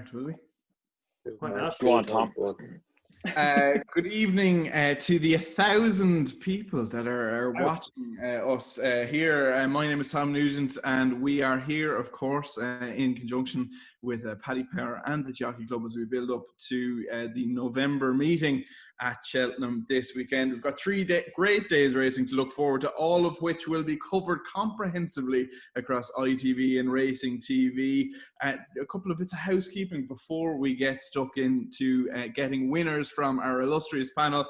start, will we? Why not? Go on, Tom. Good evening to the 1,000 people that are watching us here. My name is Tom Nugent, and we are here, of course, in conjunction with Paddy Power and the Jockey Club as we build up to the November meeting at Cheltenham this weekend. We've got 3 great days racing to look forward to, all of which will be covered comprehensively across ITV and Racing TV. A couple of bits of housekeeping before we get stuck into getting winners from our illustrious panel.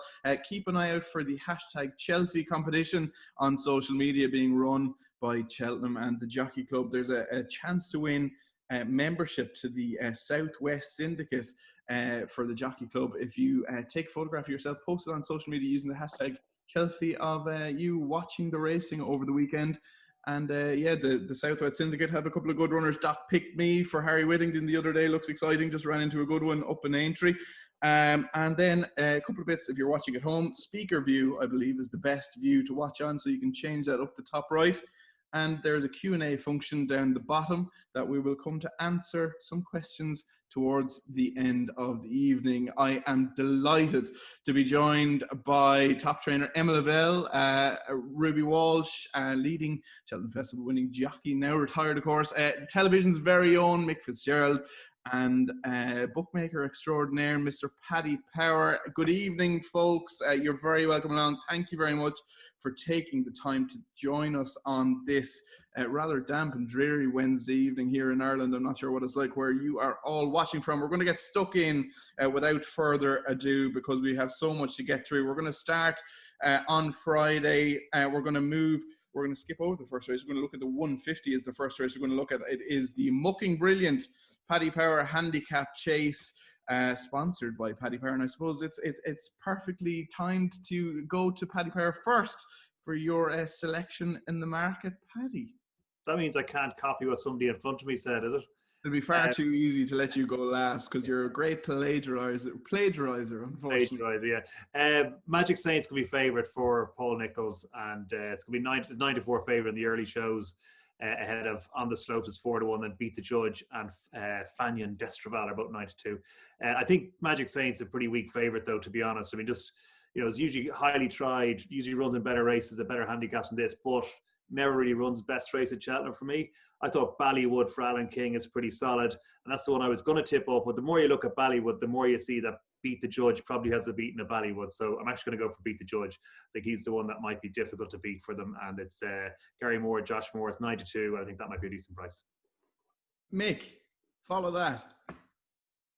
Keep an eye out for the hashtag Chelsea competition on social media being run by Cheltenham and the Jockey Club. There's a chance to win membership to the Southwest Syndicate for the Jockey Club. If you take a photograph of yourself, post it on social media using the hashtag Chelsea of you watching the racing over the weekend. And the Southwest Syndicate have a couple of good runners. Doc picked me for Harry Whittington the other day. Looks exciting. Just ran into a good one up in Aintree. And then a couple of bits if you're watching at home. Speaker view, I believe, is the best view to watch on, so you can change that up the top right. And there's a Q&A function down the bottom that we will come to answer some questions towards the end of the evening. I am delighted to be joined by top trainer Emma Lavelle, Ruby Walsh, leading Cheltenham Festival winning jockey, now retired of course, television's very own Mick Fitzgerald, and bookmaker extraordinaire Mr. Paddy Power. Good evening, folks. You're very welcome along. Thank you very much for taking the time to join us on this rather damp and dreary Wednesday evening here in Ireland. I'm not sure what it's like where you are all watching from. We're going to get stuck in without further ado because we have so much to get through. We're going to start on Friday. We're going to skip over the first race. We're going to look at the 150 as the first race. We're going to look at it is the mucking brilliant Paddy Power Handicap Chase, sponsored by Paddy Power. And I suppose it's perfectly timed to go to Paddy Power first for your selection in the market, Paddy. That means I can't copy what somebody in front of me said, is it? It'll be far too easy to let you go last because you're a great plagiarizer, unfortunately. Yeah. Magic Saints can be favourite for Paul Nicholls, and it's going to be 9-4 favourite in the early shows, ahead of On the Slopes is 4-1, and Beat the Judge and Fanion Destraval are about 9-2. I think Magic Saints a pretty weak favourite though, to be honest. I mean, just, it's usually highly tried, usually runs in better races, better handicaps than this, but never really runs best race at Cheltenham for me. I thought Ballywood for Alan King is pretty solid, and that's the one I was going to tip up. But the more you look at Ballywood, the more you see that Beat the Judge probably has a beaten at Ballywood. So I'm actually going to go for Beat the Judge. I think he's the one that might be difficult to beat for them, and it's Gary Moore, Josh Moore. It's 9-2. I think that might be a decent price. Mick, follow that.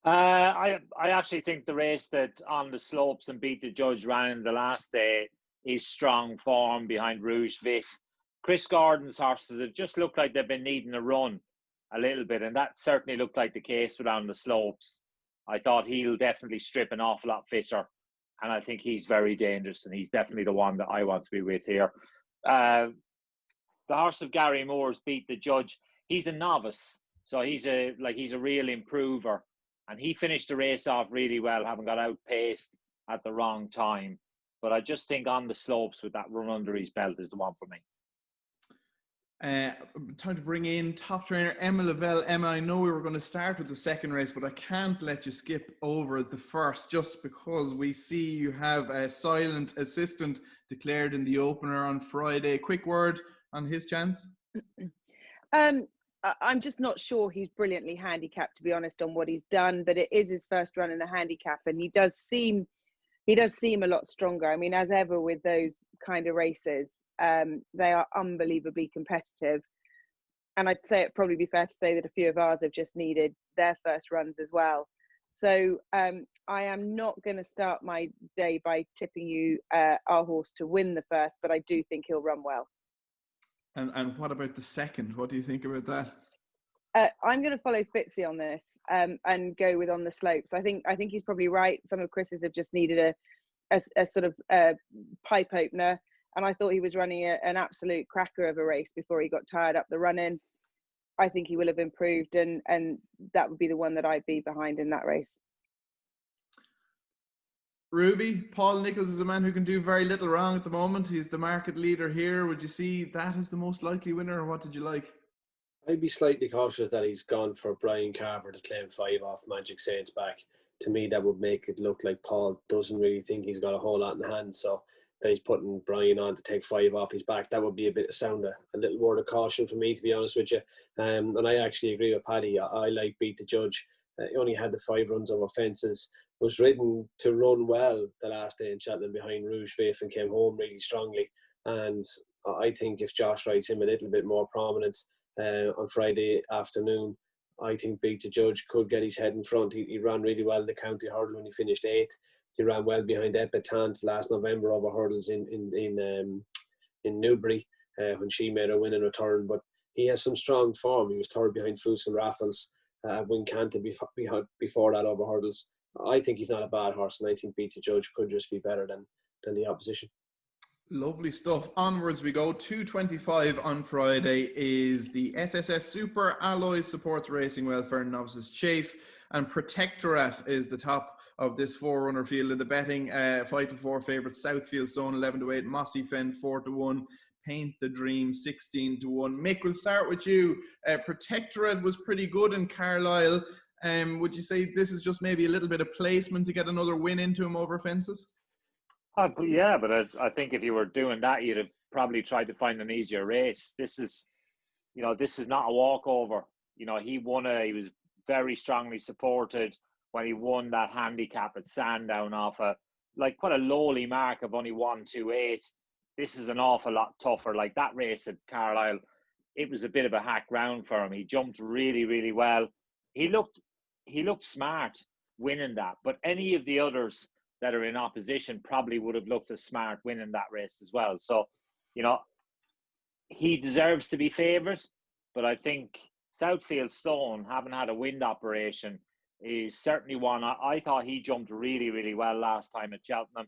I actually think the race that On the Slopes and Beat the Judge ran the last day is strong form behind Rouge Vif. Chris Gordon's horses have just looked like they've been needing a run a little bit, and that certainly looked like the case with On the Slopes. I thought he'll definitely strip an awful lot fitter, and I think he's very dangerous, and he's definitely the one that I want to be with here. The horse of Gary Moore's Beat the Judge. He's a novice, so he's a real improver, and he finished the race off really well, having got outpaced at the wrong time. But I just think On the Slopes with that run under his belt is the one for me. Time to bring in top trainer Emma Lavelle. Emma, I know we were going to start with the second race, but I can't let you skip over the first just because we see you have a silent assistant declared in the opener on Friday. Quick word on his chance? I'm just not sure he's brilliantly handicapped, to be honest, on what he's done, but it is his first run in a handicap, and he does seem a lot stronger. I mean, as ever with those kind of races, they are unbelievably competitive. And I'd say it'd probably be fair to say that a few of ours have just needed their first runs as well. So I am not going to start my day by tipping you our horse to win the first, but I do think he'll run well. And what about the second? What do you think about that? I'm going to follow Fitzy on this and go with On the Slopes. I think he's probably right. Some of Chris's have just needed a sort of pipe opener, and I thought he was running an absolute cracker of a race before he got tired up the run-in. I think he will have improved, and that would be the one that I'd be behind in that race. Ruby, Paul Nicholls is a man who can do very little wrong at the moment. He's the market leader here. Would you see that as the most likely winner, or what did you like? I'd be slightly cautious that he's gone for Brian Carver to claim 5 off Magic Saints back. To me, that would make it look like Paul doesn't really think he's got a whole lot in hand. So that he's putting Brian on to take 5 off his back, that would be a bit of sound, a little word of caution for me, to be honest with you. And I actually agree with Paddy. I like Beat the Judge. He only had the 5 runs over fences. Was ridden to run well the last day in Cheltenham behind Rouge Vif and came home really strongly. And I think if Josh rides him a little bit more prominent on Friday afternoon, I think Beat the Judge could get his head in front. He ran really well in the county hurdle when he finished 8th. He ran well behind Epitant last November over hurdles in Newbury when she made her winning return. But he has some strong form. He was third behind Foos and Raffles at Wincanton before that over hurdles. I think he's not a bad horse, and I think Beat the Judge could just be better than the opposition. Lovely stuff. Onwards we go. 2:25 on Friday is the SSS Super Alloys Supports Racing Welfare Novices Chase, and Protectorate is the top of this 4-runner field in the betting. 5-4 favourites: Southfield Stone 11-8, Mossy Fen 4-1, Paint the Dream 16-1. Mick, we'll start with you. Protectorate was pretty good in Carlisle. Would you say this is just maybe a little bit of placement to get another win into him over fences? Yeah, but I think if you were doing that, you'd have probably tried to find an easier race. This is not a walkover. He he was very strongly supported when he won that handicap at Sandown off quite a lowly mark of only 1-2-8. This is an awful lot tougher. Like that race at Carlisle, it was a bit of a hack round for him. He jumped really, really well. He looked smart winning that, but any of the others that are in opposition probably would have looked as smart winning that race as well. So, he deserves to be favoured, but I think Southfield Stone, having had a wind operation, is certainly one. I thought he jumped really, really well last time at Cheltenham.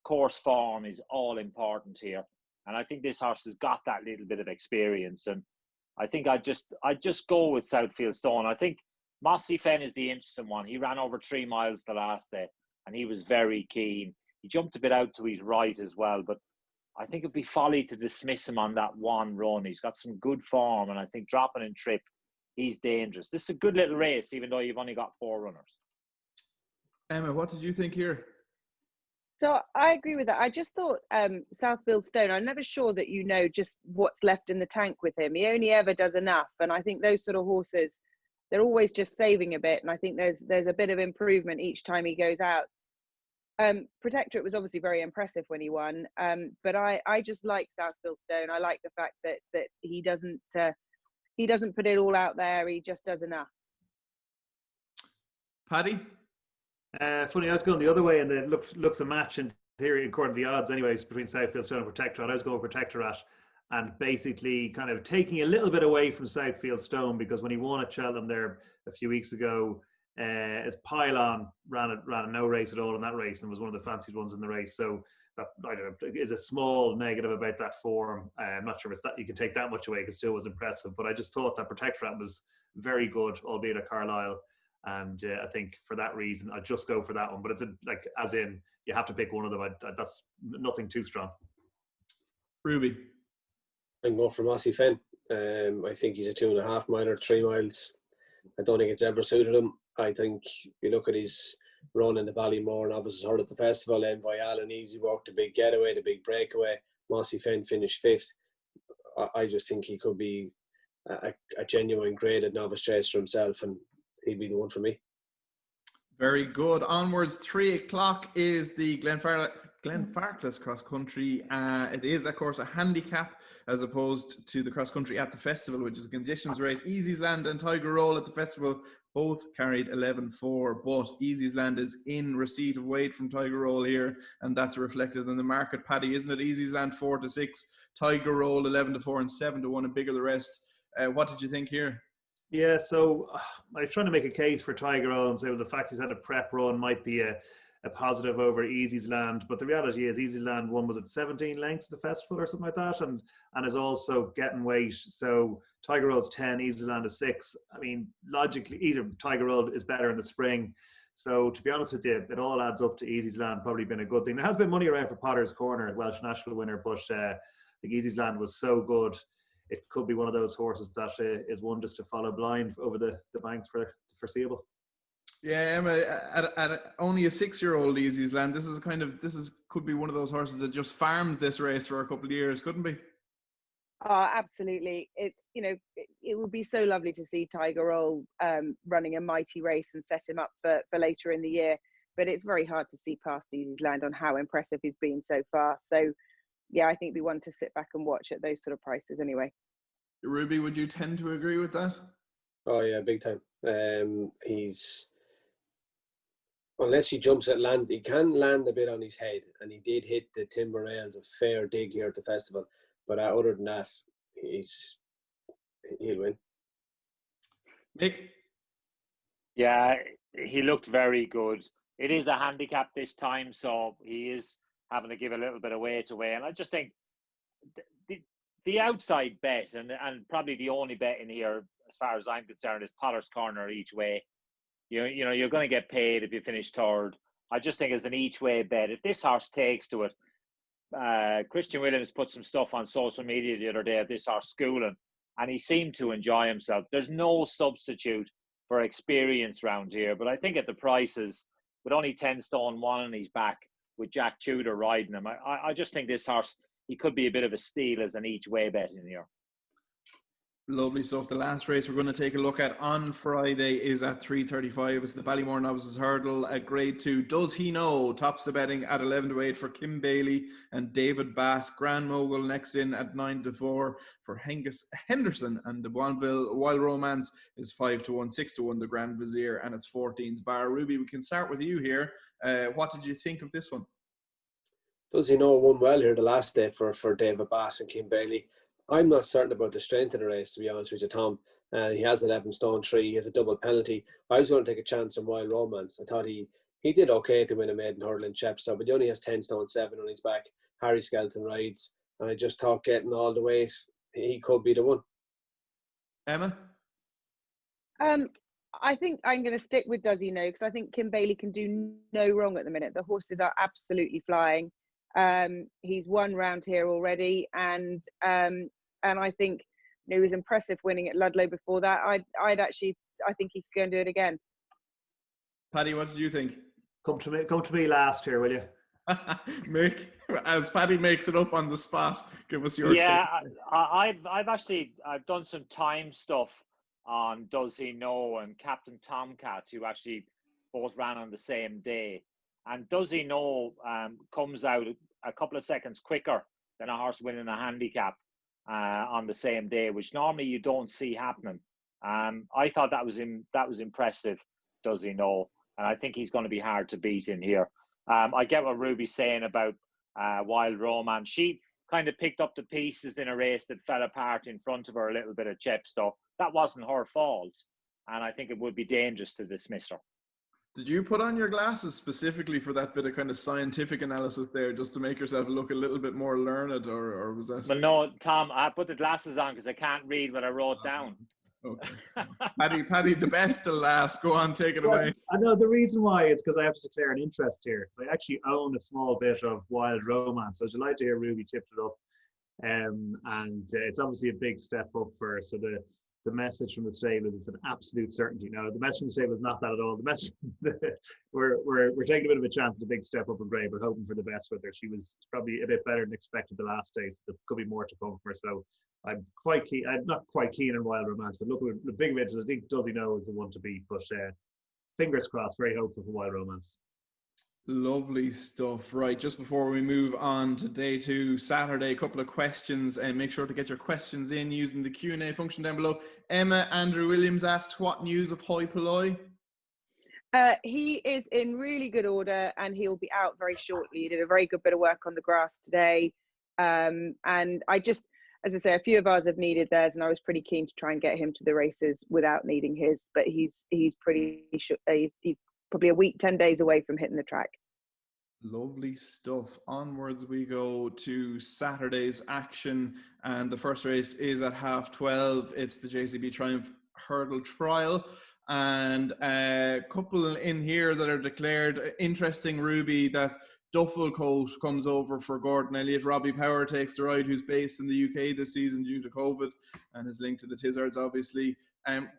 Course form is all important here. And I think this horse has got that little bit of experience. And I think I'd just go with Southfield Stone. I think Mossy Fen is the interesting one. He ran over 3 miles the last day, and he was very keen. He jumped a bit out to his right as well, but I think it'd be folly to dismiss him on that one run. He's got some good form, and I think dropping in trip, he's dangerous. This is a good little race, even though you've only got 4 runners. Emma, what did you think here? So I agree with that. I just thought Southfield Stone, I'm never sure that just what's left in the tank with him. He only ever does enough. And I think those sort of horses, they're always just saving a bit. And I think there's a bit of improvement each time he goes out. Protectorate was obviously very impressive when he won. But I just like Southfield Stone. I like the fact that he doesn't put it all out there. He just does enough. Paddy? Funny, I was going the other way, and it looks a match in theory, according to the odds anyways, between Southfield Stone and Protectorate. I was going Protectorate, and basically kind of taking a little bit away from Southfield Stone, because when he won at Cheltenham there a few weeks ago, his Pylon ran a no race at all in that race and was one of the fancied ones in the race. So that, I don't know, is a small negative about that form. I'm not sure if it's that you can take that much away, because it still was impressive. But I just thought that Protectorate was very good, albeit at Carlisle. And I think for that reason, I'd just go for that one. But it's as in, you have to pick one of them. That's nothing too strong. Ruby? I can go for Mossy Fen. I think he's a 2.5 miler, 3 miles. I don't think it's ever suited him. I think you look at his run in the Ballymore and obviously heard at the festival, Envoyal and Easy Work, the big getaway, the big breakaway. Mossy Fen finished 5th. I just think he could be a genuine graded novice chaser himself, and he'd be the one for me. Very good. Onwards, 3:00 is the Glenfarclas cross country. It is, of course, a handicap as opposed to the cross country at the festival, which is a conditions race. Easy's Land and Tiger Roll at the festival both carried 11-4, but Easy's Land is in receipt of weight from Tiger Roll here, and that's reflected in the market. Paddy, isn't it? Easy's Land 4-6, Tiger Roll 11-4 and 7-1, and bigger the rest. What did you think here? Yeah, so I was trying to make a case for Tiger Roll and say, well, the fact he's had a prep run might be a positive over Easy's Land. But the reality is Easy's Land won, was it 17 lengths at the festival or something like that? And is also getting weight. So Tiger Roll's 10, Easy's Land is 6. I mean, logically, either Tiger Roll is better in the spring. So to be honest with you, it all adds up to Easy's Land probably been a good thing. There has been money around for Potter's Corner, Welsh National winner, but I think Easy's Land was so good it could be one of those horses that is one just to follow blind over the banks for the foreseeable. Yeah, Emma, at only a 6-year-old Easy's Land, could be one of those horses that just farms this race for a couple of years, couldn't be? Oh, absolutely. It's, it would be so lovely to see Tiger Roll running a mighty race and set him up for later in the year. But it's very hard to see past Easy's Land on how impressive he's been so far. So, yeah, I think we want to sit back and watch at those sort of prices anyway. Ruby, would you tend to agree with that? Oh yeah, big time. Unless he jumps at land, he can land a bit on his head, and he did hit the timber rails a fair dig here at the festival. But other than that, he'll win. Mick? Yeah, he looked very good. It is a handicap this time, so he is having to give a little bit of weight away. And I just think the outside bet, and probably the only bet in here, as far as I'm concerned, is Potter's Corner each way. You know, you're going to get paid if you finish third. I just think as an each way bet, if this horse takes to it, Christian Williams put some stuff on social media the other day of this horse schooling, and he seemed to enjoy himself. There's no substitute for experience round here, but I think at the prices, with only 10 stone 1 on his back, with Jack Tudor riding him, I just think this horse, he could be a bit of a steal as an each way bet in here. Lovely stuff. The last race we're going to take a look at on Friday is at 3:35. It's the Ballymore Novices Hurdle at Grade 2. Does He Know tops the betting at 11-8 for Kim Bailey and David Bass. Grand Mogul next in at 9-4 for Henderson, and the Boinville Wild Romance is 5-1, 6-1 the Grand Vizier, and it's 14's Bar. Ruby, we can start with you here. What did you think of this one? Does He Know won well here the last day for David Bass and Kim Bailey. I'm not certain about the strength of the race, to be honest with you, Tom. He has 11 stone 3. He has a double penalty. I was going to take a chance on Wild Romance. I thought he did okay to win a maiden hurdle in Chepstow, but he only has 10 stone 7 on his back. Harry Skelton rides, and I just thought getting all the weight, he could be the one. Emma? I think I'm going to stick with Does He Know, because I think Kim Bailey can do no wrong at the minute. The horses are absolutely flying. He's won round here already, and I think he was impressive winning at Ludlow before that. I think he could go and do it again. Paddy, what did you think? Come to me last here, will you? Mick, as Paddy makes it up on the spot, give us your take. I've done some time stuff on Does He Know and Captain Tomcat, who actually both ran on the same day. And Does He Know comes out a couple of seconds quicker than a horse winning a handicap on the same day, which normally you don't see happening. I thought that was impressive, Does He Know, and I think he's going to be hard to beat in here. I get what Ruby's saying about Wild Romance. She kind of picked up the pieces in a race that fell apart in front of her a little bit at Chepstow. That wasn't her fault, and I think it would be dangerous to dismiss her. Did you put on your glasses specifically for that bit of kind of scientific analysis there, just to make yourself look a little bit more learned, or was that? Well, no, Tom, I put the glasses on because I can't read what I wrote down. Okay. Paddy, the best to last. Go on, take it away. I know the reason why is because I have to declare an interest here, because I actually own a small bit of Wild Romance. So I'd like to hear Ruby tipped it up, and it's obviously a big step up for her. So the message from the stable is it's an absolute certainty. Now, the message from the stable is not that at all. The message, we're taking a bit of a chance at a big step up in grade. We're hoping for the best with her. She was probably a bit better than expected the last day, so there could be more to come from her. So I'm quite keen. I'm not quite keen on Wild Romance, but look, the big interest, I think Does He Know is the one to beat. But fingers crossed, very hopeful for Wild Romance. Lovely stuff. Right, just before we move on to day 2, Saturday, a couple of questions, and make sure to get your questions in using the Q&A function down below. Emma, Andrew Williams asked, what news of Hoi Polloi? He is in really good order, and he'll be out very shortly. He did a very good bit of work on the grass today, and I just, as I say, a few of ours have needed theirs, and I was pretty keen to try and get him to the races without needing his, but he's probably a week, 10 days away from hitting the track. Lovely stuff. Onwards we go to Saturday's action, and the first race is at 12:30. It's the JCB Triumph Hurdle Trial, and a couple in here that are declared. Interesting, Ruby, that Duffel Coat comes over for Gordon Elliott. Robbie Power takes the ride, who's based in the UK this season due to COVID and is linked to the Tizzards, obviously.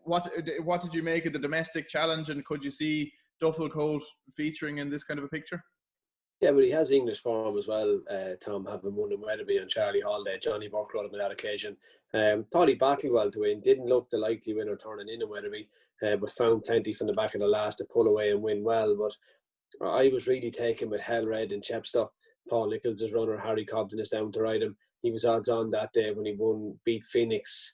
What did you make of the domestic challenge, and could you see Duffel Coat featuring in this kind of a picture? Yeah, but he has English form as well, Tom, having won in Wetherby and Charlie Holiday. Johnny Burke rode him on that occasion. Thought he battled well to win. Didn't look the likely winner turning in Wetherby, but found plenty from the back of the last to pull away and win well. But I was really taken with Hell Red and Chepstow. Paul Nichols' runner, Harry Cobden, is down to ride him. He was odds on that day when he beat Phoenix.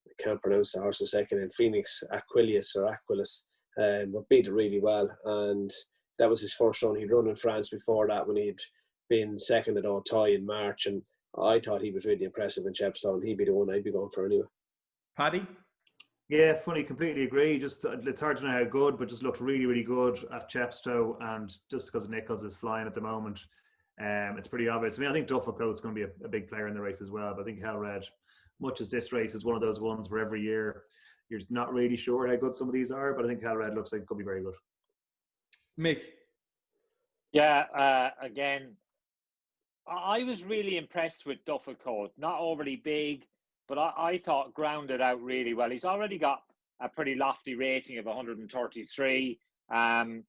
I can't pronounce the horse's second name. Phoenix Aquilius, but beat it really well. And that was his first run. He'd run in France before that when he'd been second at Auteuil in March. And I thought he was really impressive in Chepstow, and he'd be the one I'd be going for anyway. Paddy? Yeah, funny, completely agree. Just it's hard to know how good, but just looked really, really good at Chepstow, and just because Nichols is flying at the moment, it's pretty obvious. I mean, I think Duffel Coat's going to be a big player in the race as well, but I think Hell Red, much as this race is one of those ones where every year you're just not really sure how good some of these are, but I think Hell Red looks like it could be very good. Mick? Yeah, again, I was really impressed with Duffel Coat. Not overly big, but I thought grounded out really well. He's already got a pretty lofty rating of 133, and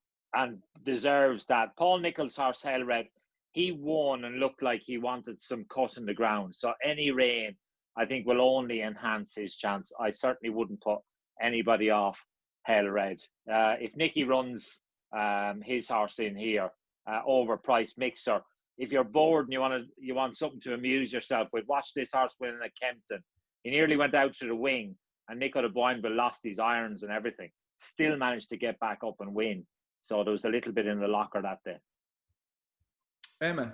deserves that. Paul Nichols' horse Hell Red, he won and looked like he wanted some cut in the ground. So any rain, I think, will only enhance his chance. I certainly wouldn't put anybody off Hell Red. If Nicky runs his horse in here, overpriced mixer, if you're bored and you want something to amuse yourself with, watch this horse win at Kempton. He nearly went out to the wing, and Nico de Boinville lost his irons and everything. Still managed to get back up and win. So there was a little bit in the locker that day. Emma?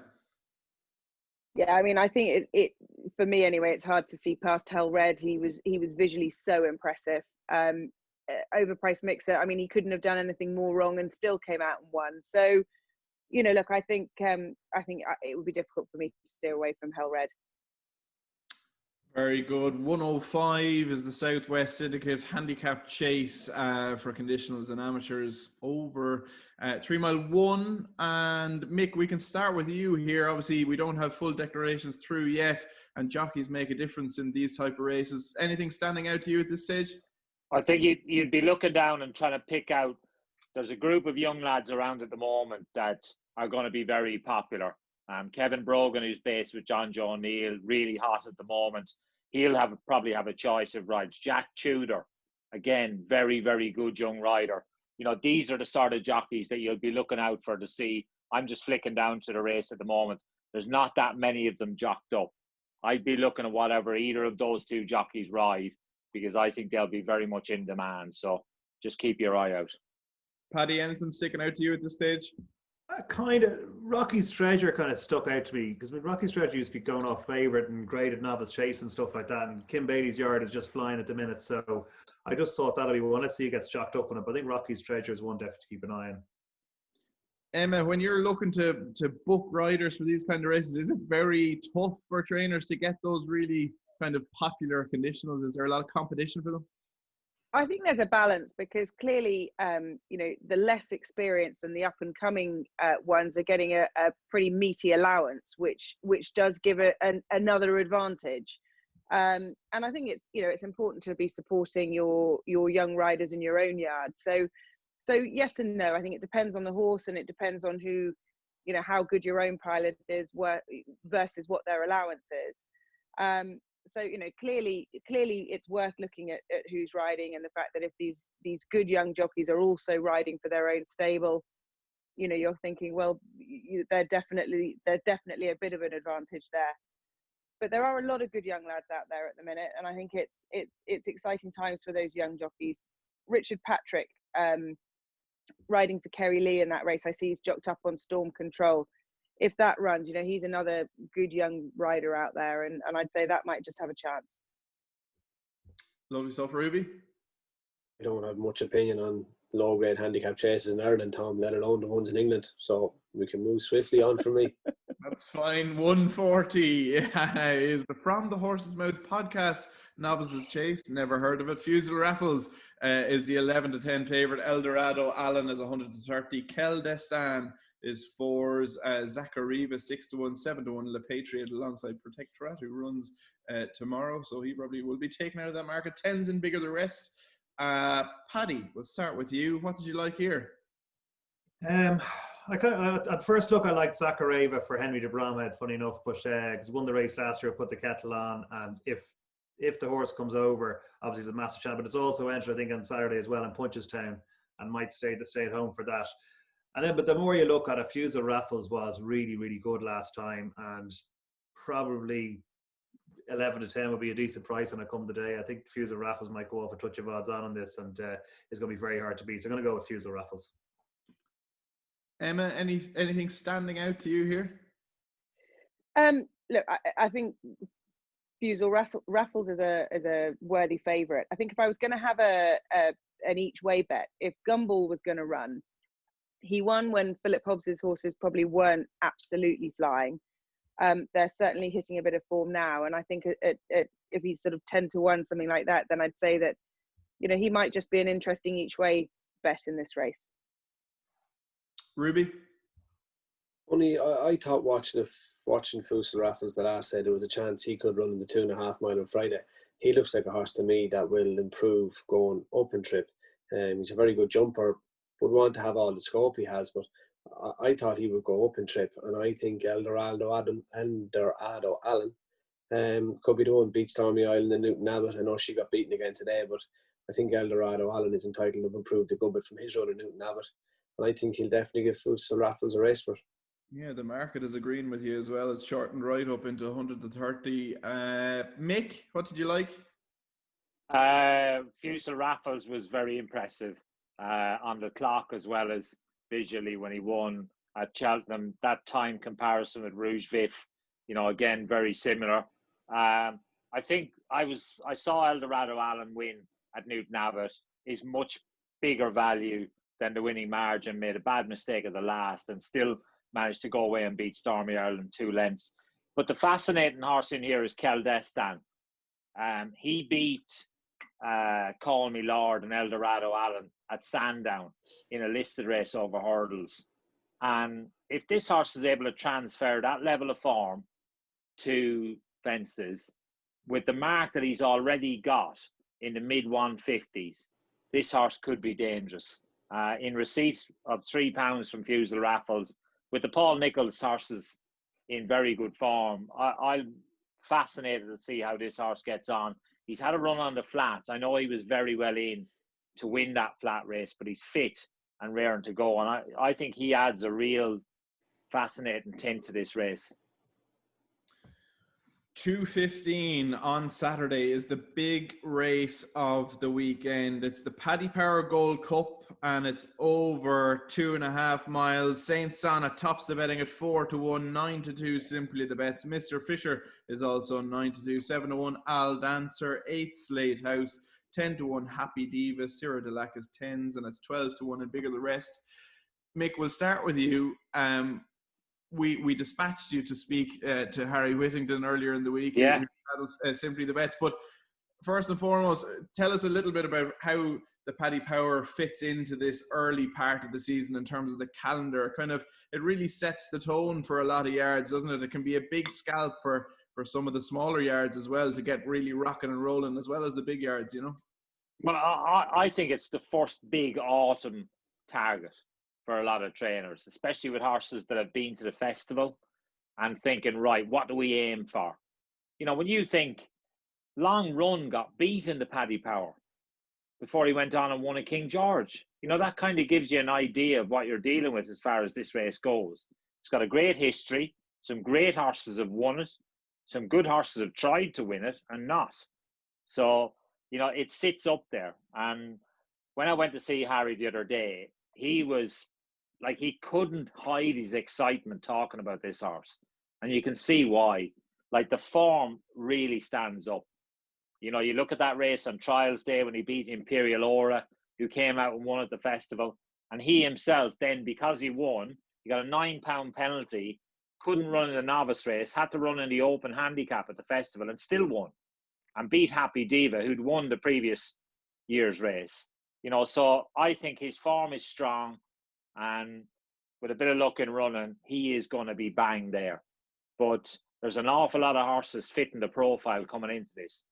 Yeah, I mean, I think it for me anyway, it's hard to see past Hell Red. He was visually so impressive. Overpriced mixer. I mean, he couldn't have done anything more wrong and still came out and won. So, you know, look, I think it would be difficult for me to steer away from Hell Red. Very good. 105 is the Southwest Syndicate handicap chase for conditionals and amateurs over 3 mile 1. And Mick, we can start with you here. Obviously, we don't have full declarations through yet, and jockeys make a difference in these type of races. Anything standing out to you at this stage? I think you'd be looking down and trying to pick out. There's a group of young lads around at the moment that are going to be very popular. Kevin Brogan, who's based with John Joe O'Neill, really hot at the moment. He'll probably have a choice of rides. Jack Tudor, again, very, very good young rider. You know, these are the sort of jockeys that you'll be looking out for to see. I'm just flicking down to the race at the moment. There's not that many of them jocked up. I'd be looking at whatever either of those two jockeys ride, because I think they'll be very much in demand. So just keep your eye out. Paddy, anything sticking out to you at this stage? Kind of. Rocky's Treasure kind of stuck out to me, because when Rocky's Treasure used to be going off favourite and graded novice chase and stuff like that, and Kim Bailey's Yard is just flying at the minute. So I just thought that'll be one. Let's see who gets jocked up on it. But I think Rocky's Treasure is one definitely to keep an eye on. Emma, when you're looking to book riders for these kind of races, is it very tough for trainers to get those really kind of popular conditionals? Is there a lot of competition for them? I think there's a balance, because clearly, you know, the less experienced and the up and coming ones are getting a pretty meaty allowance, which does give another advantage. And I think it's important to be supporting your young riders in your own yard. So yes and no. I think it depends on the horse, and it depends on who, you know, how good your own pilot is versus what their allowance is. So, you know, clearly it's worth looking at who's riding, and the fact that if these good young jockeys are also riding for their own stable, you know, you're thinking, well, they're definitely a bit of an advantage there. But there are a lot of good young lads out there at the minute, and I think it's exciting times for those young jockeys. Richard Patrick, riding for Kerry Lee in that race, I see he's jocked up on Storm Control. If that runs, you know, he's another good young rider out there, and I'd say that might just have a chance. Lovely stuff, Ruby. I don't have much opinion on low-grade handicap chases in Ireland, Tom, let alone the ones in England. So we can move swiftly on from me. That's fine. 140 is the From the Horse's Mouth podcast. Novices Chase, never heard of it. Fusel Raffles is the 11 to 10 favourite. Eldorado Allen is 130. Kel Destan is 4s, Zakariva 6-1, 7-1, Le Patriot alongside Protectorat, who runs tomorrow, so he probably will be taken out of that market. 10s and bigger the rest. Paddy, we'll start with you. What did you like here? At first look, I liked Zakhareva for Henry de Bromhead, funny enough, but because won the race last year, put the kettle on, and if the horse comes over, obviously it's a massive chance, but it's also entered, I think, on Saturday as well in Punchestown, and might stay at home for that. And then, but the more you look at it, Fusel Raffles was really, really good last time, and probably 11 to 10 would be a decent price when I come today. I think Fusel Raffles might go off a touch of odds on this, and it's going to be very hard to beat. So I'm going to go with Fusel Raffles. Emma, anything standing out to you here? Look, I think Fusel Raffles is a worthy favourite. I think if I was going to have an each way bet, if Gumball was going to run, he won when Philip Hobbs's horses probably weren't absolutely flying. They're certainly hitting a bit of form now, and I think if he's sort of 10-1, something like that, then I'd say that, you know, he might just be an interesting each way bet in this race. Ruby? Only I thought watching Fusel Raffles the last day, there was a chance he could run in the 2.5 mile on Friday. He looks like a horse to me that will improve going open trip. He's a very good jumper, would want to have all the scope he has, but I thought he would go open trip, and I think Eldorado Allen could be the one beat Stormy Island and Newton Abbott. I know she got beaten again today, but I think Eldorado Allen is entitled to improve a good bit from his run in Newton Abbott. And I think he'll definitely give Fusel Raffles a race for it. Yeah, the market is agreeing with you as well. It's shortened right up into 130. Mick, what did you like? Fusel Raffles was very impressive on the clock as well as visually when he won at Cheltenham. That time comparison with Rouge Vif, you know, again, very similar. I think I saw Eldorado Allen win at Newton Abbott is much bigger value than the winning margin, made a bad mistake at the last and still managed to go away and beat Stormy Ireland 2 lengths. But the fascinating horse in here is Keldestan. He beat Call Me Lord and Eldorado Allen at Sandown in a listed race over hurdles. And if this horse is able to transfer that level of form to fences with the mark that he's already got in the mid 150s, this horse could be dangerous. In receipts of £3 from Fusel Raffles, with the Paul Nicholls horses in very good form, I'm fascinated to see how this horse gets on. He's had a run on the flats. I know he was very well in to win that flat race, but he's fit and raring to go. And I think he adds a real fascinating tint to this race. 2:15 on Saturday is the big race of the weekend. It's the Paddy Power Gold Cup, and it's over 2.5 miles. Saint Sana tops the betting at 4-1, 9-2 Simply the Bets. Mr. Fisher is also 9-2, 7-1 Al Dancer, 8 Slate House, 10-1 Happy Diva, Sierra de Lac is 10s, and it's 12-1 and bigger the rest. Mick, we'll start with you. We dispatched you to speak to Harry Whittington earlier in the week. Yeah. Simply the Bets. But first and foremost, tell us a little bit about how the Paddy Power fits into this early part of the season in terms of the calendar. Kind of, it really sets the tone for a lot of yards, doesn't it? It can be a big scalp for some of the smaller yards as well to get really rocking and rolling, as well as the big yards, you know? Well, I think it's the first big autumn target for a lot of trainers, especially with horses that have been to the festival and thinking, right, what do we aim for? You know, when you think Long Run got beat in the Paddy Power before he went on and won a King George, you know, that kind of gives you an idea of what you're dealing with as far as this race goes. It's got a great history. Some great horses have won it. Some good horses have tried to win it and not. So, you know, it sits up there. And when I went to see Harry the other day, he was like, he couldn't hide his excitement talking about this horse. And you can see why. Like, the form really stands up. You know, you look at that race on Trials Day when he beat Imperial Aura, who came out and won at the festival. And he himself then, because he won, he got a £9 penalty, couldn't run in the novice race, had to run in the open handicap at the festival and still won. And beat Happy Diva, who'd won the previous year's race. You know, so I think his form is strong. And with a bit of luck in running, he is going to be bang there. But there's an awful lot of horses fitting the profile coming into this.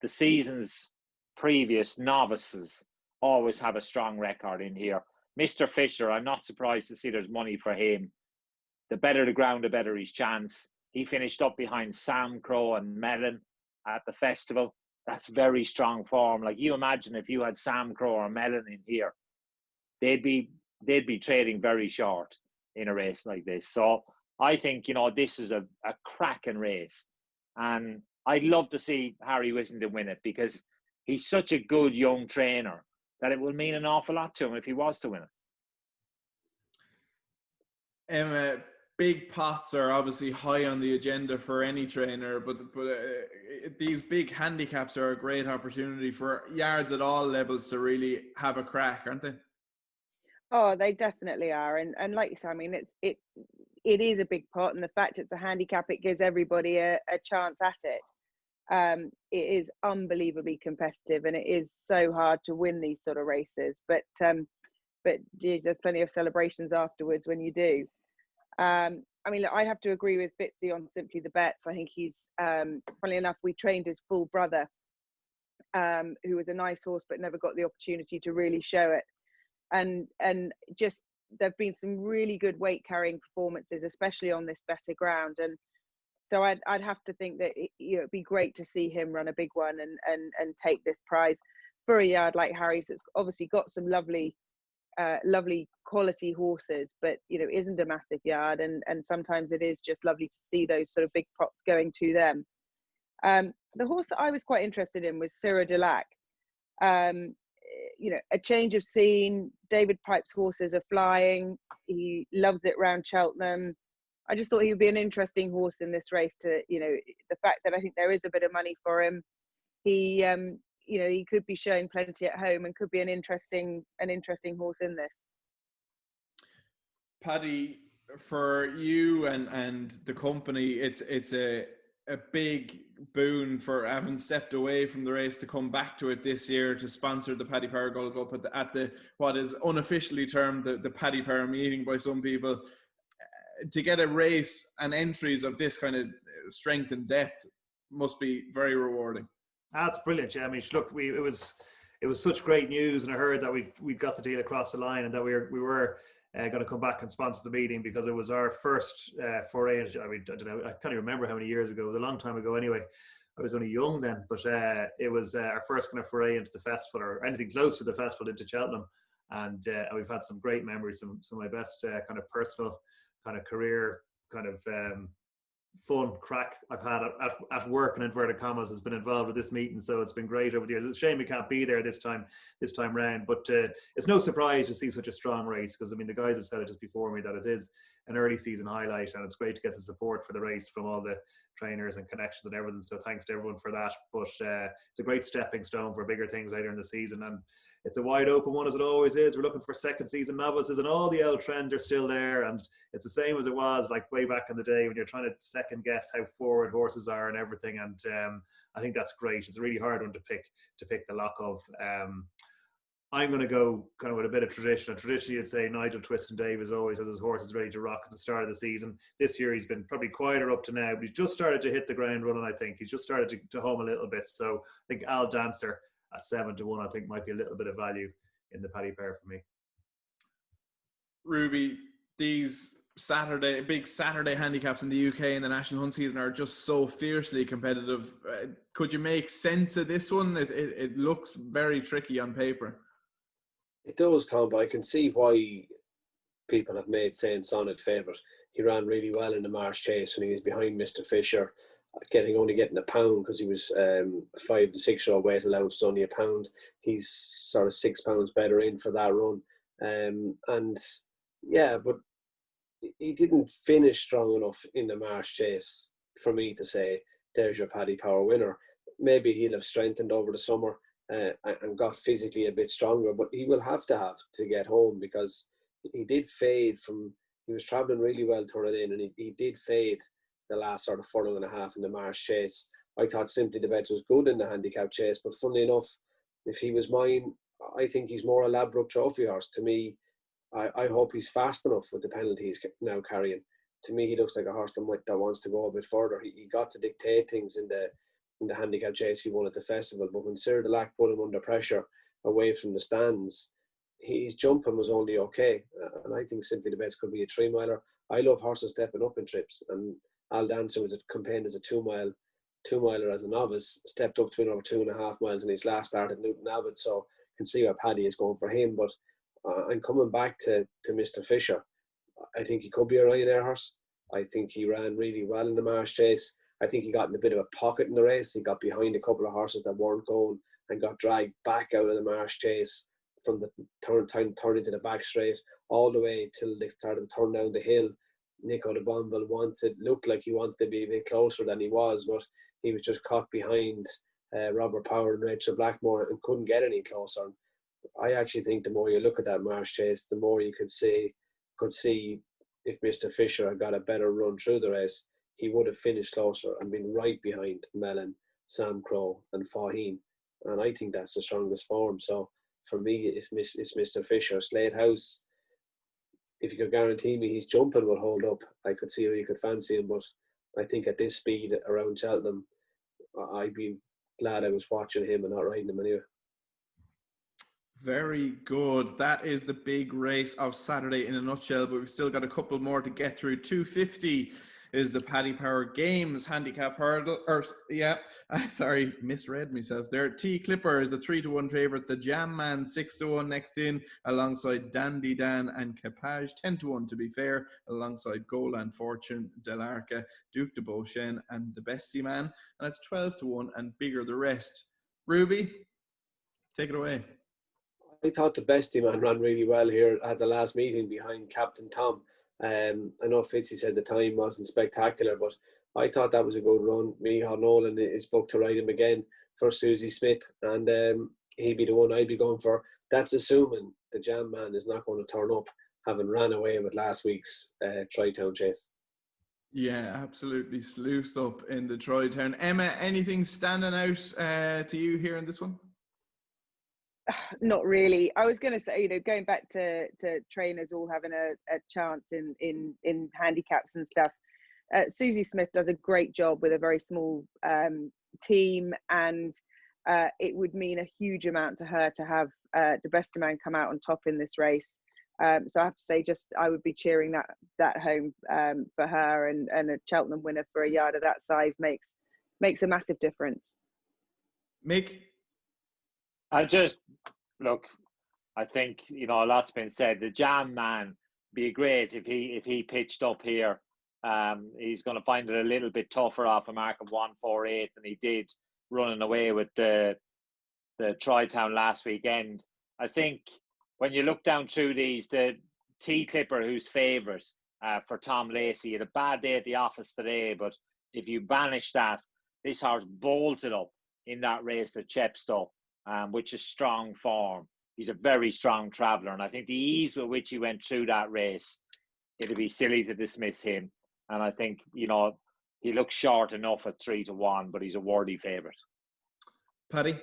The seasons previous novices always have a strong record in here. Mr. Fisher, I'm not surprised to see there's money for him. The better the ground, the better his chance. He finished up behind Sam Crow and Mellon at the festival. That's very strong form. Like, you imagine if you had Sam Crow or Mellon in here, they'd be trading very short in a race like this. So I think, this is a cracking race. And I'd love to see Harry Whittington win it, because he's such a good young trainer that it will mean an awful lot to him if he was to win it. Emma, big pots are obviously high on the agenda for any trainer, but these big handicaps are a great opportunity for yards at all levels to really have a crack, aren't they? Oh, they definitely are, and like you said, I mean, it is a big pot, and the fact it's a handicap, it gives everybody a chance at it. It is unbelievably competitive, and it is so hard to win these sort of races. But geez, there's plenty of celebrations afterwards when you do. I mean, look, I have to agree with Fitzy on Simply the Bets. I think he's, funnily enough, we trained his full brother, who was a nice horse but never got the opportunity to really show it. And just there've been some really good weight carrying performances, especially on this better ground. And so I'd have to think that it'd be great to see him run a big one and take this prize for a yard like Harry's. That's obviously got some lovely quality horses, but isn't a massive yard, and sometimes it is just lovely to see those sort of big pots going to them. The horse that I was quite interested in was Syrah de Lac. A change of scene. David Pipe's horses are flying. He loves it round Cheltenham. I just thought he would be an interesting horse in this race. To the fact that I think there is a bit of money for him. He he could be showing plenty at home and could be an interesting horse in this. Paddy, for you and the company, it's a big boon for having stepped away from the race to come back to it this year to sponsor the Paddy Power Gold Cup at the what is unofficially termed the Paddy Power meeting by some people. To get a race and entries of this kind of strength and depth must be very rewarding. That's brilliant, yeah. I mean, look, it was such great news, and I heard that we got the deal across the line, and that we were going to come back and sponsor the meeting, because it was our first foray. I mean, I don't know, I can't even remember how many years ago. It was a long time ago anyway. I was only young then, but it was our first kind of foray into the festival, or anything close to the festival, into Cheltenham, and we've had some great memories, some of my best kind of personal kind of career kind of fun crack I've had at work, in inverted commas, has been involved with this meeting. So it's been great over the years. It's a shame we can't be there this time round, but it's no surprise to see such a strong race, because I mean, the guys have said it just before me that it is an early season highlight, and it's great to get the support for the race from all the trainers and connections and everything. So thanks to everyone for that. But it's a great stepping stone for bigger things later in the season, and it's a wide open one, as it always is. We're looking for second season novices, and all the old trends are still there, and it's the same as it was like way back in the day when you're trying to second guess how forward horses are and everything. And I think that's great. It's a really hard one to pick the lock of. I'm going to go kind of with a bit of tradition. Traditionally, you'd say Nigel Twiston-Davies always has his horses ready to rock at the start of the season. This year, he's been probably quieter up to now, but he's just started to hit the ground running, I think. He's just started to home a little bit. So I think Al Dancer at 7-1, I think, might be a little bit of value in the Paddy Power for me. Ruby, these big Saturday handicaps in the UK in the National Hunt season are just so fiercely competitive. Could you make sense of this one? It looks very tricky on paper. It does, Tom, but I can see why people have made Saint Sonnet favourite. He ran really well in the Marsh Chase when he was behind Mr. Fisher, only getting a pound, because he was 5 to 6 year old weight allowance, only a pound. He's sort of 6 pounds better in for that run. But he didn't finish strong enough in the Marsh Chase for me to say, there's your Paddy Power winner. Maybe he'll have strengthened over the summer and got physically a bit stronger, but he will have to get home, because he did fade he was travelling really well turning in, and he did fade the last sort of furlong and a half in the Marsh Chase. I thought Simply the Bets was good in the handicap chase, but funnily enough, if he was mine, I think he's more a Ladbroke Trophy horse. To me, I hope he's fast enough with the penalty he's now carrying. To me, he looks like a horse that wants to go a bit further. He got to dictate things in the handicap chase he won at the festival, but when Sir Delac put him under pressure away from the stands, his jumping was only okay. And I think Simply the Best could be a 3 miler. I love horses stepping up in trips, and Al Dancer was campaigned as a 2 miler as a novice, stepped up to win over 2.5 miles in his last start at Newton Abbott. So you can see where Paddy is going for him. But I'm coming back to Mr. Fisher. I think he could be a Ryanair horse. I think he ran really well in the Marsh chase. I think he got in a bit of a pocket in the race. He got behind a couple of horses that weren't going and got dragged back out of the Marsh chase from the turn into the back straight all the way till they started to turn down the hill. Nico de Bonville looked like he wanted to be a bit closer than he was, but he was just caught behind Robert Power and Rachel Blackmore and couldn't get any closer. I actually think the more you look at that Marsh chase, the more you could see if Mr. Fisher had got a better run through the race, he would have finished closer and been right behind Mellon, Sam Crow and Faheen. And I think that's the strongest form. So for me, it's Mr. Fisher. Slade House, if you could guarantee me his jumping will hold up, I could see how you could fancy him. But I think at this speed around Cheltenham, I'd be glad I was watching him and not riding him anyway. Very good. That is the big race of Saturday in a nutshell, but we've still got a couple more to get through. 250 is the Paddy Power Games handicap hurdle. Misread myself there. T Clipper is the 3-1 favourite. The Jam Man 6-1 next in, alongside Dandy Dan and Capage 10-1 to be fair, alongside Golan Fortune, Delarca, Duke de Beauchesne, and the Bestie Man, and it's 12-1 and bigger the rest. Ruby, take it away. I thought the Bestie Man ran really well here at the last meeting behind Captain Tom. I know Fitzy said the time wasn't spectacular, but I thought that was a good run. Micheál Nolan is booked to ride him again for Susie Smith, and he'd be the one I'd be going for. That's assuming the Jam Man is not going to turn up, having ran away with last week's Tri-Town chase. Yeah, absolutely sluiced up in the Tri-Town. Emma, anything standing out to you here in this one? Not really. I was going to say, going back to trainers all having a chance in handicaps and stuff. Susie Smith does a great job with a very small team, and it would mean a huge amount to her to have the best man come out on top in this race. So I have to say, I would be cheering that home for her, and a Cheltenham winner for a yard of that size makes a massive difference. Mick? I think, a lot's been said. The Jam Man be great if he pitched up here. He's going to find it a little bit tougher off a mark of 148 than he did running away with the Tri-Town last weekend. I think when you look down through these, the T Clipper, who's favourite for Tom Lacey, had a bad day at the office today, but if you banish that, this horse bolted up in that race at Chepstow, which is strong form. He's a very strong traveller, and I think the ease with which he went through that race, it'd be silly to dismiss him. And I think, he looks short enough at 3-1, but he's a worthy favourite. Paddy?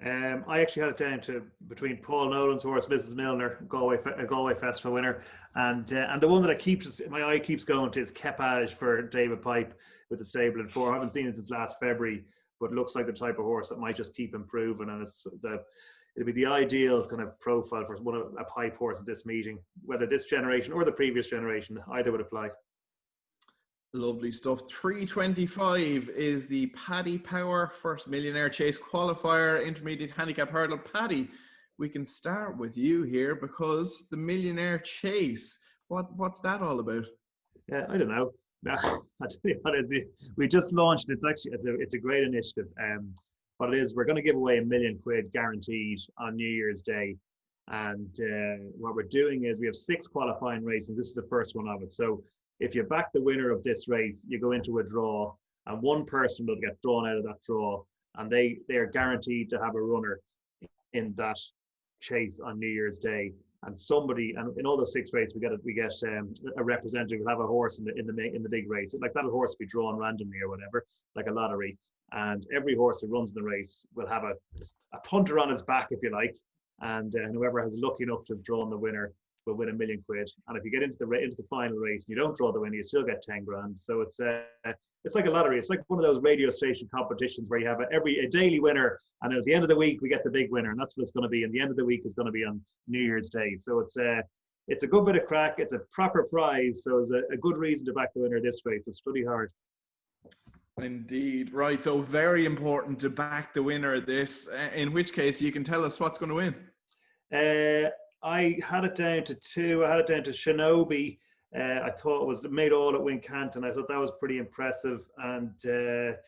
I actually had it down to between Paul Nolan's horse, Mrs. Milner, a Galway Festival winner, and the one that my eye keeps going to is Kepage for David Pipe with the stable in 4. I haven't seen it since last February, but it looks like the type of horse that might just keep improving, and it'll be the ideal kind of profile for a Pipe horse at this meeting, whether this generation or the previous generation, either would apply. Lovely stuff. 325 is the Paddy Power First Millionaire Chase Qualifier Intermediate Handicap Hurdle. Paddy, we can start with you here, because the Millionaire Chase, what's that all about? Yeah, I don't know. I'll tell you what it is. We just launched. It's a great initiative. What it is, we're going to give away £1 million guaranteed on New Year's Day, and what we're doing is we have 6 qualifying races. This is the first one of it. So if you back the winner of this race, you go into a draw, and one person will get drawn out of that draw, and they are guaranteed to have a runner in that chase on New Year's Day. And in all the 6 races, we get a representative who will have a horse in the big race. Like, that horse will be drawn randomly or whatever, like a lottery. And every horse that runs in the race will have a punter on his back, if you like. And whoever has lucky enough to have drawn the winner will win £1 million. And if you get into the final race and you don't draw the winner, you still get 10 grand. So it's like a lottery. It's like one of those radio station competitions where you have a daily winner, and then at the end of the week we get the big winner, and that's what it's going to be. And the end of the week is going to be on New Year's Day. So it's a good bit of crack. It's a proper prize. So it's a good reason to back the winner this race. So study hard. Indeed. Right. So very important to back the winner of this, in which case you can tell us what's going to win. I had it down to 2. I had it down to Shinobi. I thought it was made all at Wincanton. I thought that was pretty impressive, and it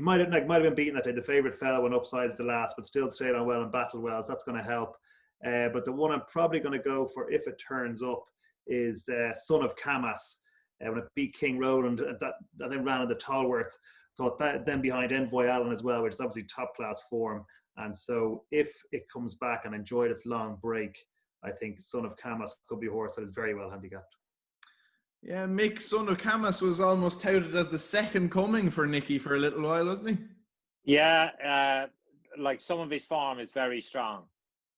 might have been beaten that day. The favourite fell when upsides the last, but still stayed on well and battled well. So that's going to help. But the one I'm probably going to go for, if it turns up, is Son of Camas. When it beat King Roland, and then ran in the Tallworth. Thought that then behind Envoy Allen as well, which is obviously top class form. And so if it comes back and enjoyed its long break, I think Son of Camas could be a horse that is very well handicapped. Yeah, Mick, Son of Camas was almost touted as the second coming for Nicky for a little while, wasn't he? Yeah, like some of his form is very strong,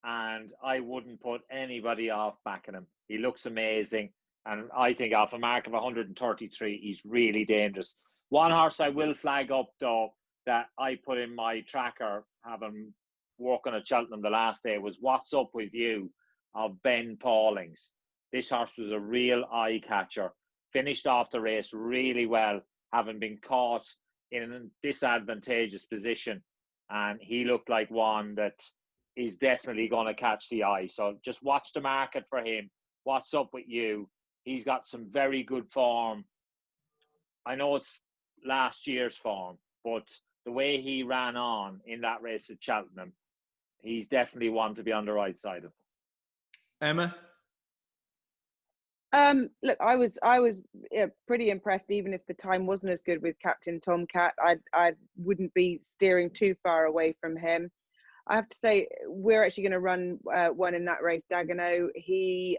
and I wouldn't put anybody off backing him. He looks amazing, and I think off a mark of 133, he's really dangerous. One horse I will flag up, though, that I put in my tracker, having working at Cheltenham the last day, was What's Up With You of Ben Paulings. This horse was a real eye catcher. Finished off the race really well, having been caught in a disadvantageous position. And he looked like one that is definitely going to catch the eye. So just watch the market for him. What's Up With You? He's got some very good form. I know it's last year's form, but the way he ran on in that race at Cheltenham, he's definitely one to be on the right side of. Emma? Look, I was pretty impressed, even if the time wasn't as good with Captain Tomcat. I wouldn't be steering too far away from him. I have to say, we're actually going to run one in that race, Dagenham. He'd